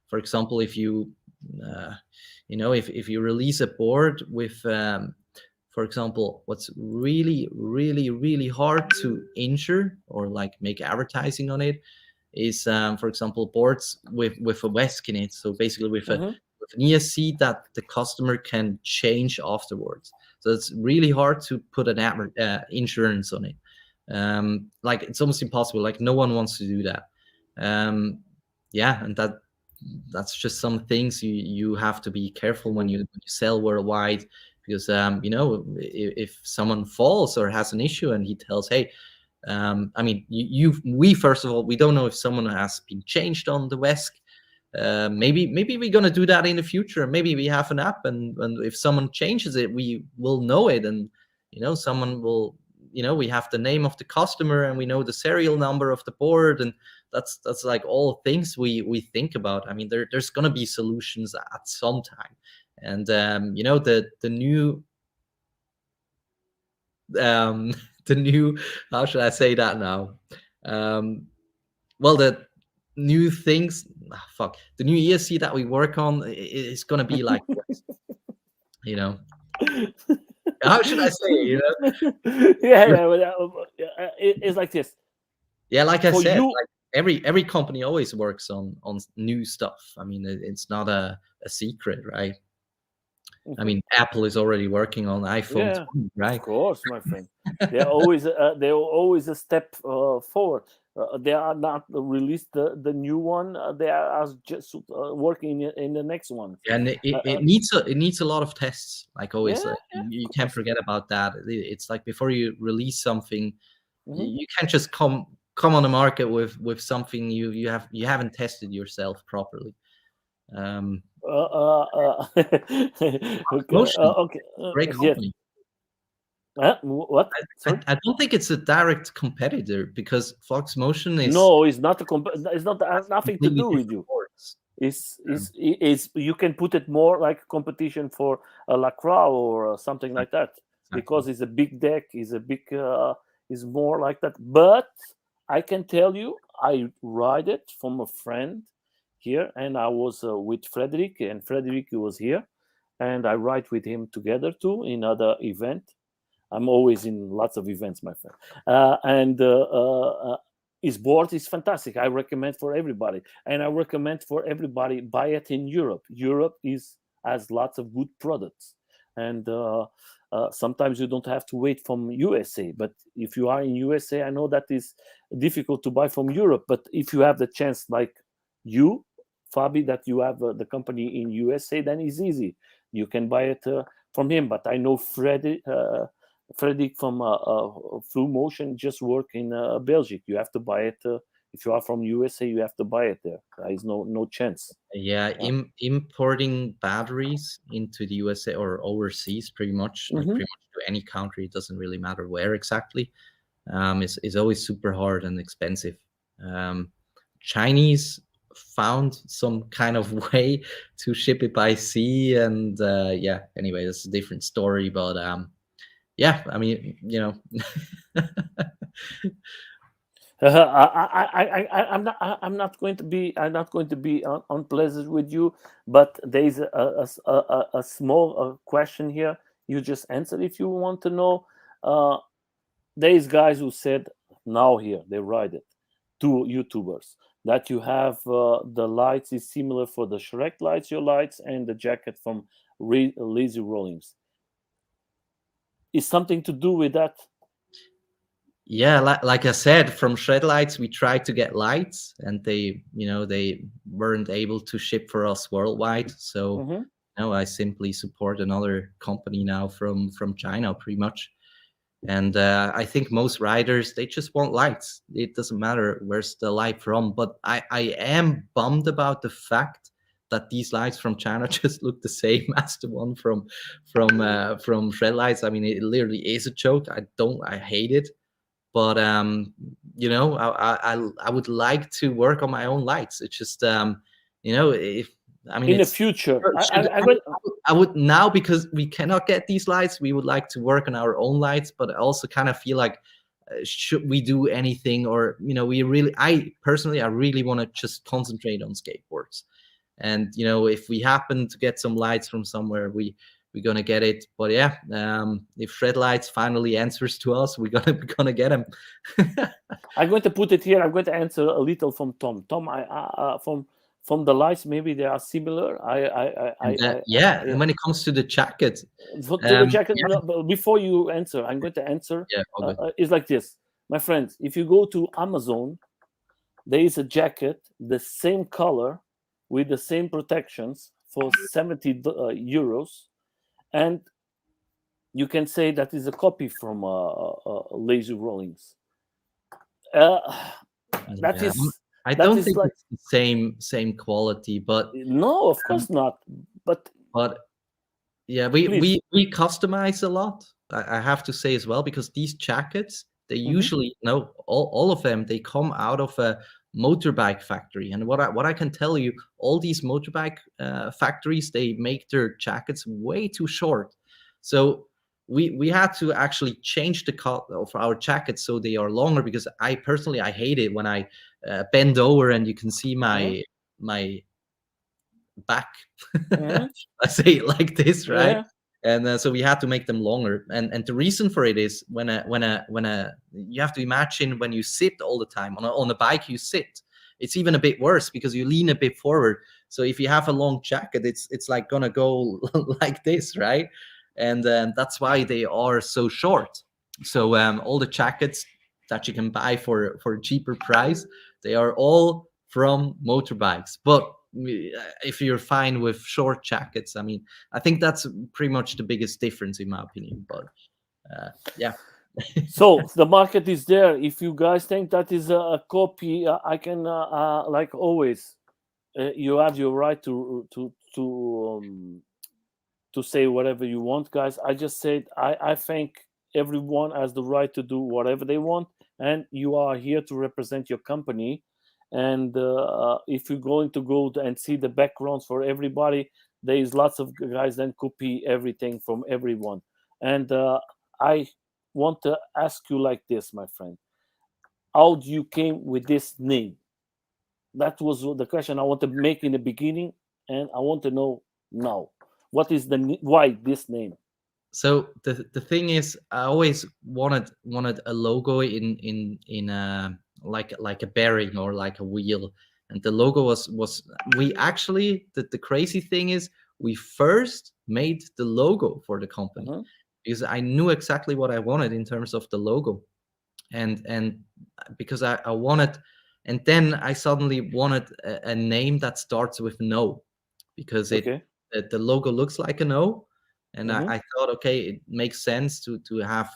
For example, if you if you release a board with for example, what's really, really, really hard to insure or like make advertising on it is, for example, boards with a Wesk in it. So basically with an ESC that the customer can change afterwards. So it's really hard to put an insurance on it. Like it's almost impossible. Like no one wants to do that. Yeah, and that's just some things you have to be careful when you sell worldwide. Because if someone falls or has an issue and he tells, hey, I mean, we first of all, we don't know if someone has been changed on the Wesk. Maybe we're gonna do that in the future. Maybe we have an app, and if someone changes it, we will know it, and someone will. We have the name of the customer, and we know the serial number of the board, and that's like all things we think about. I mean, there's gonna be solutions at some time. And the new the new, how should I say that now? Well, the new things, the new ESC that we work on is gonna be like how should I say it's like this. Yeah, like I said, you, like every company always works on new stuff. I mean, it's not a secret, right? I mean, Apple is already working on iPhone 20, right? Of course, my friend. They're always a step forward. They are not released the new one. They are just working in the next one. And it needs a lot of tests. Like always, you can't forget about that. It's like before you release something, you can't just come on the market with something you haven't tested yourself properly. Okay. Great company. What? Sorry? I don't think it's a direct competitor, because Flux Motion is it's not it's not has nothing to do with you. Boards. It's you can put it more like competition for a Lacroix or something like that, because it's a big deck, is a big is more like that. But I can tell you, I ride it from a friend here, and I was with Frederick, and Frederick was here, and I ride with him together too in other event. I'm always in lots of events, my friend, and his board is fantastic. I recommend for everybody, and I recommend for everybody buy it in Europe. Europe has lots of good products, and Sometimes you don't have to wait from USA, but if you are in USA, I know that is difficult to buy from Europe. But if you have the chance, like you, Fabi, that you have the company in USA, then it's easy. You can buy it from him. But I know Frederick from Flu Motion just work in Belgium. You have to buy it. If you are from USA, you have to buy it there. There is no chance. Yeah, importing batteries into the USA or overseas, pretty much, like pretty much to any country, it doesn't really matter where exactly, is always super hard and expensive. Chinese found some kind of way to ship it by sea, and yeah, anyway, that's a different story. But yeah, I mean, you know. I'm not going to be unpleasant with you, but there is a small question here. You just answer if you want to know. There is guys who said now here they write it to YouTubers that you have the lights is similar for the Shrek lights, your lights, and the jacket from Lazy Rollings. Is something to do with that? Yeah, like I said, from Shred Lights, we tried to get lights, and they weren't able to ship for us worldwide. So now I simply support another company now from China, pretty much. And I think most riders, they just want lights. It doesn't matter where's the light from. But I am bummed about the fact that these lights from China just look the same as the one from Shred Lights. I mean, it literally is a joke. I hate it. But you know, I would like to work on my own lights. It's just you know, if I mean, in the future, I would now, because we cannot get these lights. We would like to work on our own lights, but I also kind of feel like should we do anything, or you know, I personally really want to just concentrate on skateboards. And you know, if we happen to get some lights from somewhere, we're gonna get it. But yeah, if Shred Lights finally answers to us, we're gonna get them. I'm going to put it here. I'm going to answer a little from Tom. Tom, from the lights, maybe they are similar. Yeah, and when it comes to the jacket, the jacket. Yeah. No, before you answer, I'm going to answer. Yeah, it's like this, my friends. If you go to Amazon, there is a jacket the same color with the same protections for 70 euros. And you can say that is a copy from Lazy Rollings. That is. I don't think it's the same quality, but no, of course not. But yeah, we customize a lot. I have to say as well, because these jackets, they usually all of them, they come out of a motorbike factory. And what I can tell you, all these motorbike factories, they make their jackets way too short. So we had to actually change the cut of our jackets so they are longer, because I personally hate it when I bend over and you can see my back. I say it like this, right? And so we had to make them longer. And the reason for it is when you have to imagine when you sit all the time on a bike, you sit. It's even a bit worse because you lean a bit forward. So if you have a long jacket, it's like gonna go like this, right? And that's why they are so short. So all the jackets that you can buy for a cheaper price, they are all from motorbikes. But if you're fine with short jackets, I mean, I think that's pretty much the biggest difference in my opinion. But yeah. So the market is there. If you guys think that is a copy, I can like always, you have your right to say whatever you want, guys. I just said I think everyone has the right to do whatever they want, and you are here to represent your company. And if you're going to go and see the backgrounds for everybody, there is lots of guys that copy everything from everyone. And I want to ask you like this, my friend: how do you came with this name? That was the question I want to make in the beginning, and I want to know now. What is why this name? So the thing is, I always wanted a logo in like a bearing or like a wheel, and the logo was we actually the crazy thing is we first made the logo for the company because I knew exactly what I wanted in terms of the logo, and because I wanted, and then I suddenly wanted a name that starts with no, because Okay. the logo looks like an O, and Mm-hmm. I thought, okay, it makes sense to have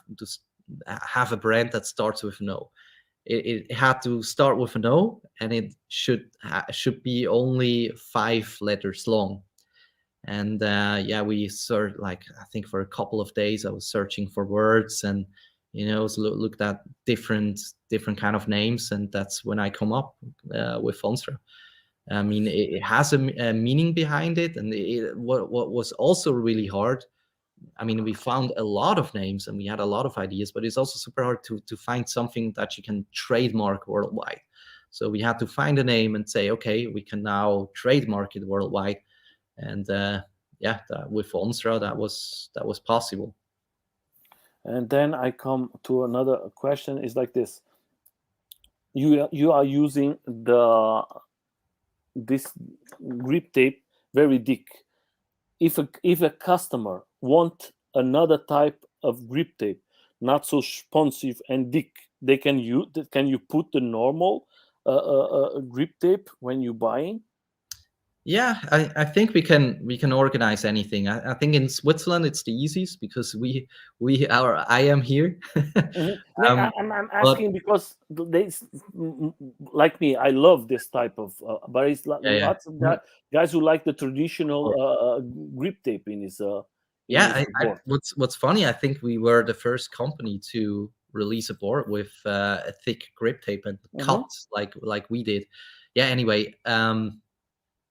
a brand that starts with no. It had to start with an O, and it should be only 5 letters long. And yeah, we searched, like, I think for a couple of days I was searching for words, and looked at different kind of names, and that's when I come up with ONSRA. I mean, it has a meaning behind it, and what was also really hard. I mean, we found a lot of names and we had a lot of ideas, but it's also super hard to find something that you can trademark worldwide. So we had to find a name and say, okay, we can now trademark it worldwide. And yeah, with ONSRA, that was possible. And then I come to another question. Is like this: you are using this grip tape very thick. If a customer want another type of grip tape, not so responsive and thick, they can use. Can you put the normal grip tape when you buying? Yeah, I think we can organize anything. I think in Switzerland it's the easiest because I am here. No, um, I'm but asking because they, like me, I love this type of, but it's yeah, lots of guys who like the traditional yeah. grip tape in his Yeah, board. what's funny, I think we were the first company to release a board with a thick grip tape and Mm-hmm. cut like we did. Yeah. Anyway,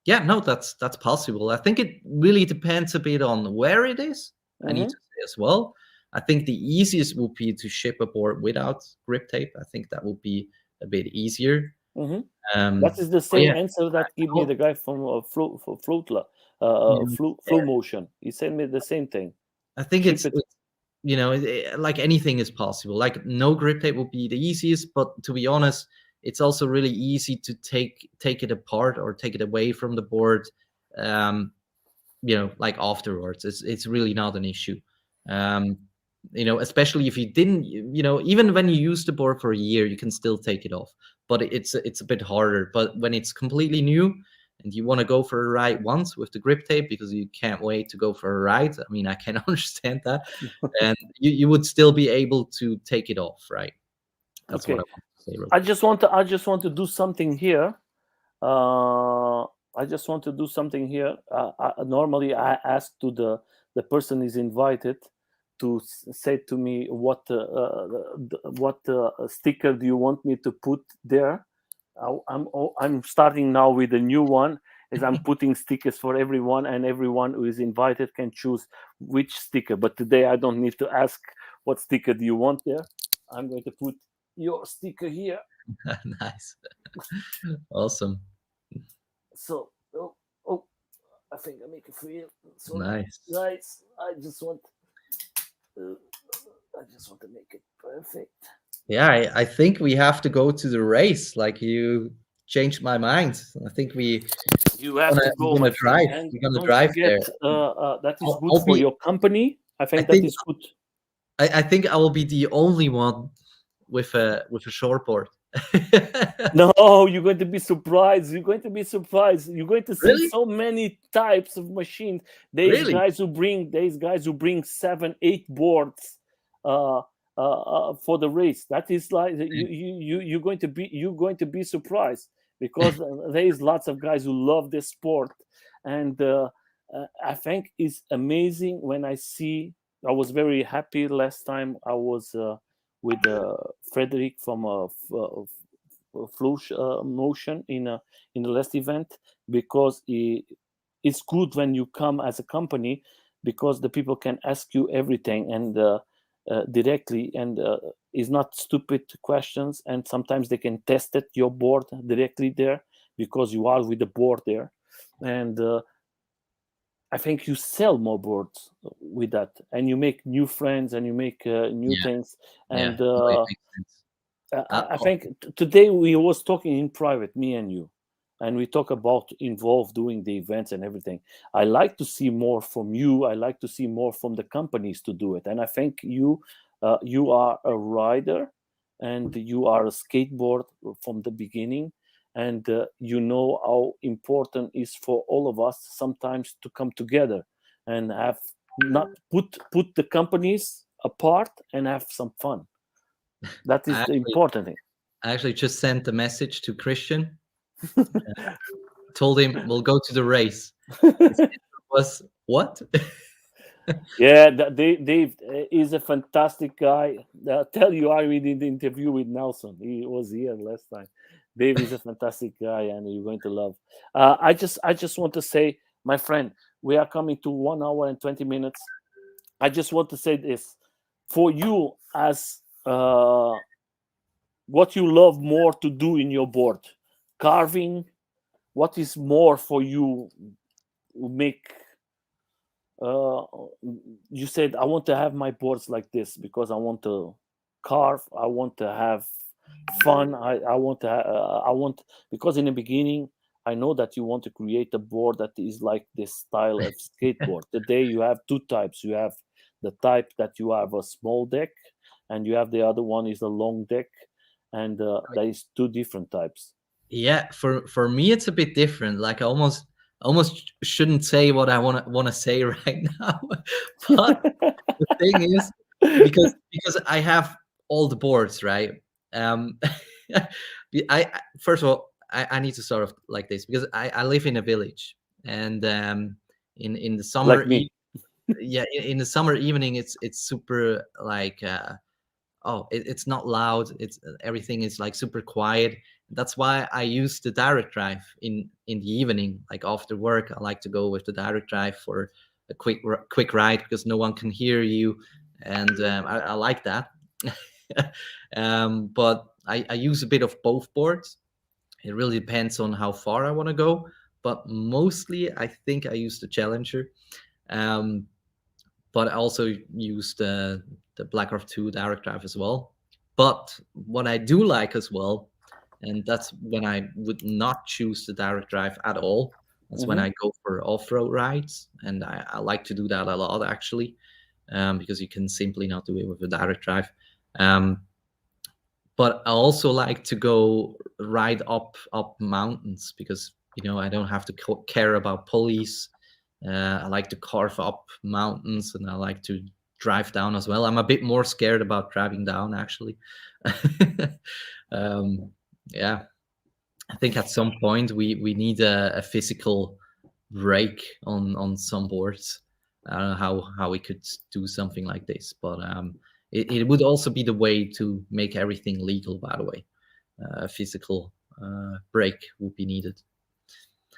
yeah, no, that's possible. I think it really depends a bit on where it is. I need Mm-hmm. to say as well. I think the easiest would be to ship a board without grip tape. I think that would be a bit easier. Mm-hmm. That is the Oh same yeah, answer that give me oh, the guy from yeah, Flow Motion. He sent me the same thing. I think Ship it's it. like anything is possible. Like no grip tape would be the easiest, but to be honest, it's also really easy to take it apart or take it away from the board. Like afterwards, it's really not an issue. Um, especially if you didn't, even when you use the board for a year, you can still take it off. But it's a bit harder. But when it's completely new and you want to go for a ride once with the grip tape because you can't wait to go for a ride, I mean, I can understand that, and you would still be able to take it off, right? That's what Okay. I want to say real I quick. just want to do something here. I just want to do something here. Normally, I ask to the person is invited to say to me what sticker do you want me to put there. I'm starting now with a new one, as I'm putting stickers for everyone, and everyone who is invited can choose which sticker. But today I don't need to ask what sticker do you want there. I'm going to put your sticker here. Nice. Awesome. So, oh, I think I make it for you. Sorry, Nice. guys. Uh, I just want to make it perfect. Yeah, I think we have to go to the race. Like, you changed my mind. I think You have to we're go, my gonna friend, drive. and We're gonna don't drive forget there. that is good I'll for be. your company. I I think that think is good. I think I will be the only one with a shortboard. No, you're going to be surprised. You're going to be surprised. You're going to see Really? so many types of machines. Really? There's guys who bring 7, 8 boards for the race. That is like you're going to be surprised, because there is lots of guys who love this sport, and I think it's amazing when I see. I was very happy last time I was with Frederick from Flow Motion in the last event, because it's good when you come as a company, because the people can ask you everything, and directly, and it's not stupid questions, and sometimes they can test it your board directly there, because you are with the board there, and I think you sell more boards with that, and you make new friends, and you make new Yeah, things, yeah. and No, it makes sense. I Oh, think today we was talking in private, me and you, and we talk about involved doing the events and everything. I like to see more from you. I like to see more from the companies to do it. And I think you are a rider, and you are a skateboard from the beginning, and you know how important is for all of us sometimes to come together and have not put the companies apart and have some fun. That is the important thing. I actually just sent a message to Christian. Told him we'll go to the race. His answer was what? Yeah, Dave is a fantastic guy. Tell you, I did the interview with Nelson. He was here last time. Dave is a fantastic guy, and you're going to love. I just want to say, my friend, we are coming to 1 hour and 20 minutes. I just want to say this for you, as what you love more to do in your board, carving. What is more for you? Make you said, I want to have my boards like this because I want to carve, I want to have fun, I want to I want, because in the beginning I know that you want to create a board that is like this style of skateboard. Today you have two types. You have the type that you have a small deck, and you have the other one is a long deck, and there is two different types. Yeah, for me it's a bit different. Like I almost shouldn't say what I want to say right now. But the thing is, because I have all the boards, right? I first of all, I need to start off like this because I live in a village, and in the summer Like me. yeah, in the summer evening it's super like it's not loud, it's everything is like super quiet. That's why I use the direct drive in the evening, like after work. I like to go with the direct drive for a quick ride because no one can hear you, and I like that. But I use a bit of both boards. It really depends on how far I want to go, but mostly I think I use the Challenger. um, but I also use the BlackRock 2 direct drive as well. But what I do like as well, and that's when I would not choose the direct drive at all. That's when Hmm. I go for off-road rides, and I like to do that a lot actually, because you can simply not do it with a direct drive. Um, but I also like to go ride up mountains because I don't have to care about pulleys. I like to carve up mountains, and I like to drive down as well. I'm a bit more scared about driving down actually. um, yeah, I think at some point we need a physical break on some boards. I don't know how we could do something like this, but it would also be the way to make everything legal. By the way, a physical break would be needed.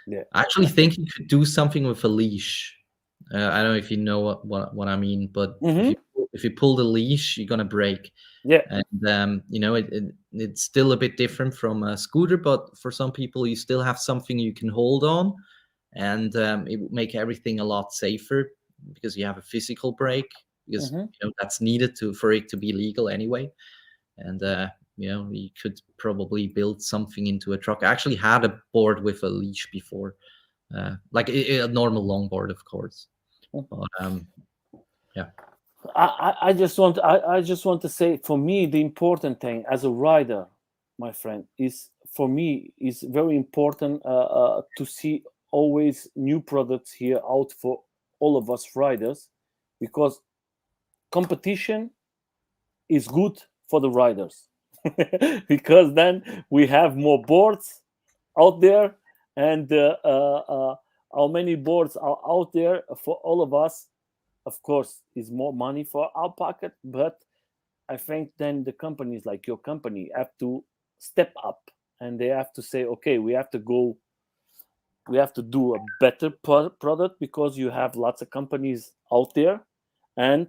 Yeah, I actually I think you could do something with a leash. I don't know if you know what I mean, but hmm if you pull the leash, you're gonna break. yeah. And it's still a bit different from a scooter, but for some people, you still have something you can hold on, and it would make everything a lot safer because you have a physical break, because hmm that's needed for it to be legal anyway. And you could probably build something into a truck. I actually had a board with a leash before, like a normal longboard, of course. But yeah. I just want to say, for me, the important thing as a rider, my friend, is for me is very important to see always new products here out for all of us riders, because competition is good for the riders because then we have more boards out there, and how many boards are out there for all of us, of course, is more money for our pocket. But I think then the companies like your company have to step up, and they have to say, okay, we have to go, we have to do a better product, because you have lots of companies out there, and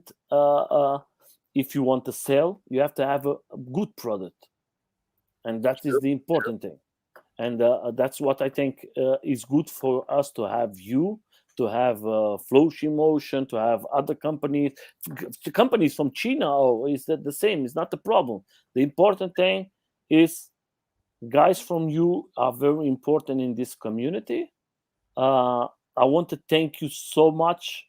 if you want to sell, you have to have a good product, and that is the important thing. And that's what I think is good for us to have you, to have Floshi Motion, to have other companies. Companies from China, is that the same? It's not the problem. The important thing is guys from you are very important in this community. I want to thank you so much,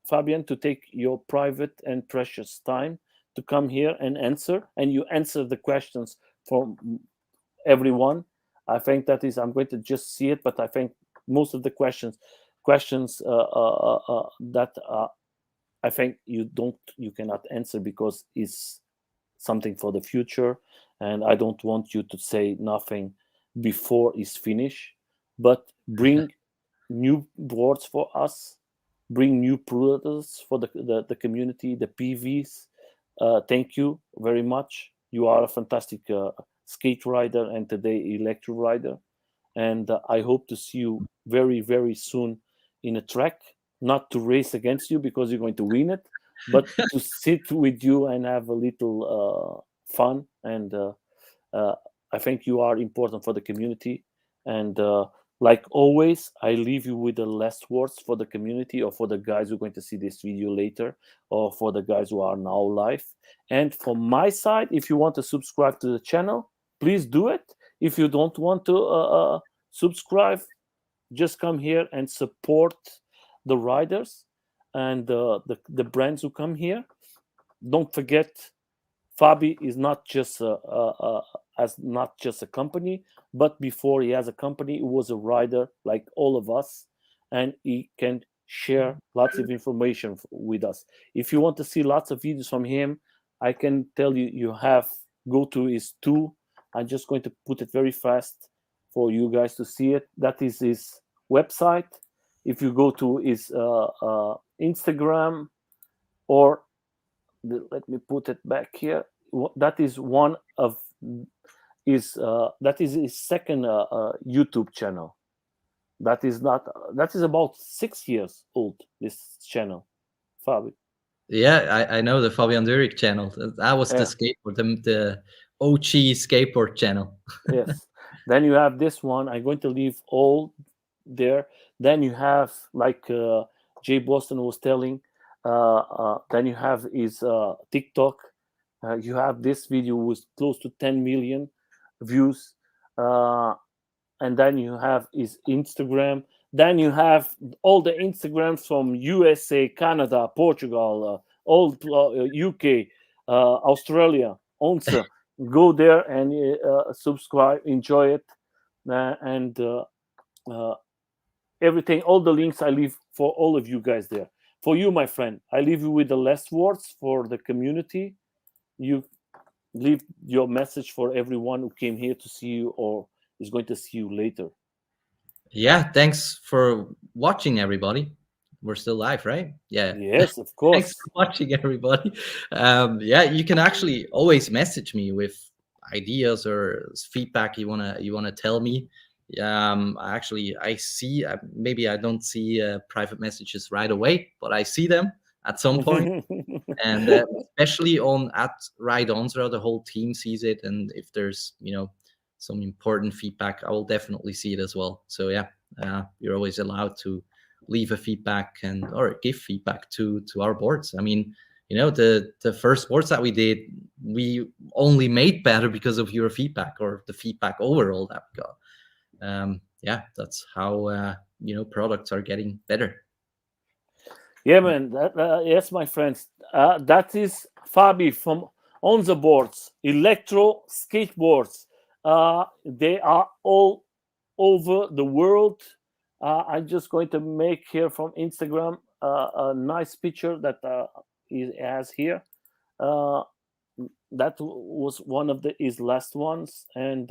Fabian, to take your private and precious time to come here and answer. And you answer the questions from everyone. I think that is, I'm going to just see it, but I think most of the questions that I think you cannot answer because it's something for the future, and I don't want you to say nothing before it's finished. But bring new boards for us, bring new products for the community, the PVs. Thank you very much. You are a fantastic skate rider and today electro rider. And I hope to see you very, very soon in a track, not to race against you because you're going to win it, but to sit with you and have a little fun. And uh, I think you are important for the community. And like always, I leave you with the last words for the community or for the guys who are going to see this video later or for the guys who are now live. And from my side, if you want to subscribe to the channel, please do it. If you don't want to subscribe, just come here and support the riders and the brands who come here. Don't forget, Fabi is not just as not just a company, but before he has a company, he was a rider like all of us, and he can share lots of information with us. If you want to see lots of videos from him, I can tell you you have go to his tool. I'm just going to put it very fast for you guys to see it. That is his website. If you go to his Instagram or let me put it back here. That is one of that is his second YouTube channel. That is not that is about 6 years old. This channel, Fabi. Yeah, I know the Fabian Doerig channel. That was the Yeah. skateboard, the OG skateboard channel. Yes. Then you have this one. I'm going to leave all there. Then you have like Jay Boston was telling. Then you have his TikTok. You have this video with close to 10 million views. And then you have his Instagram. Then you have all the Instagrams from USA, Canada, Portugal, all UK, Australia, ONSRA. Go there and subscribe, enjoy it, and everything. All the links I leave for all of you guys there. For you, my friend, I leave you with the last words for the community. You leave your message for everyone who came here to see you or is going to see you later. Yeah, thanks for watching, everybody. We're still live, right? Yeah. Yes, of Thanks course. for watching, everybody. Yeah, you can actually always message me with ideas or feedback you wanna tell me. I see. Maybe I don't see private messages right away, but I see them at some point. And especially on at Ride ONSRA, the whole team sees it, and if there's some important feedback, I will definitely see it as well. So yeah, you're always allowed to leave a feedback or give feedback to our boards. I mean, the first boards that we did, we only made better because of your feedback or the feedback overall that we got. Yeah, that's how products are getting better. Yeah, man. Yes, my friends. That is Fabi from On the Boards, Electro Skateboards. They are all over the world. I'm just going to make here from Instagram a nice picture that he has here. That was one of his last ones. And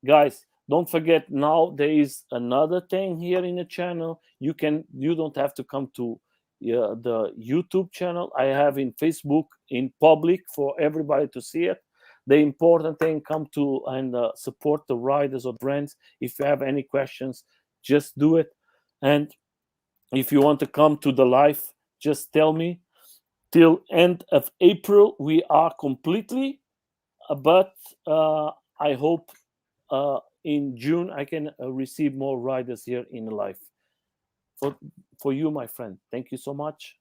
guys, don't forget, now there is another thing here in the channel. You don't have to come to the YouTube channel. I have in Facebook in public for everybody to see it. The important thing, come to and support the riders or brands. If you have any questions, just do it. And if you want to come to the live, just tell me. Till end of April, we are completely, but I hope in June I can receive more riders here in live. For you, my friend, thank you so much.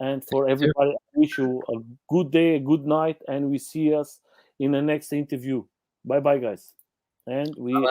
And for everybody, I wish you a good day, a good night, and we see us in the next interview. Bye bye, guys. And we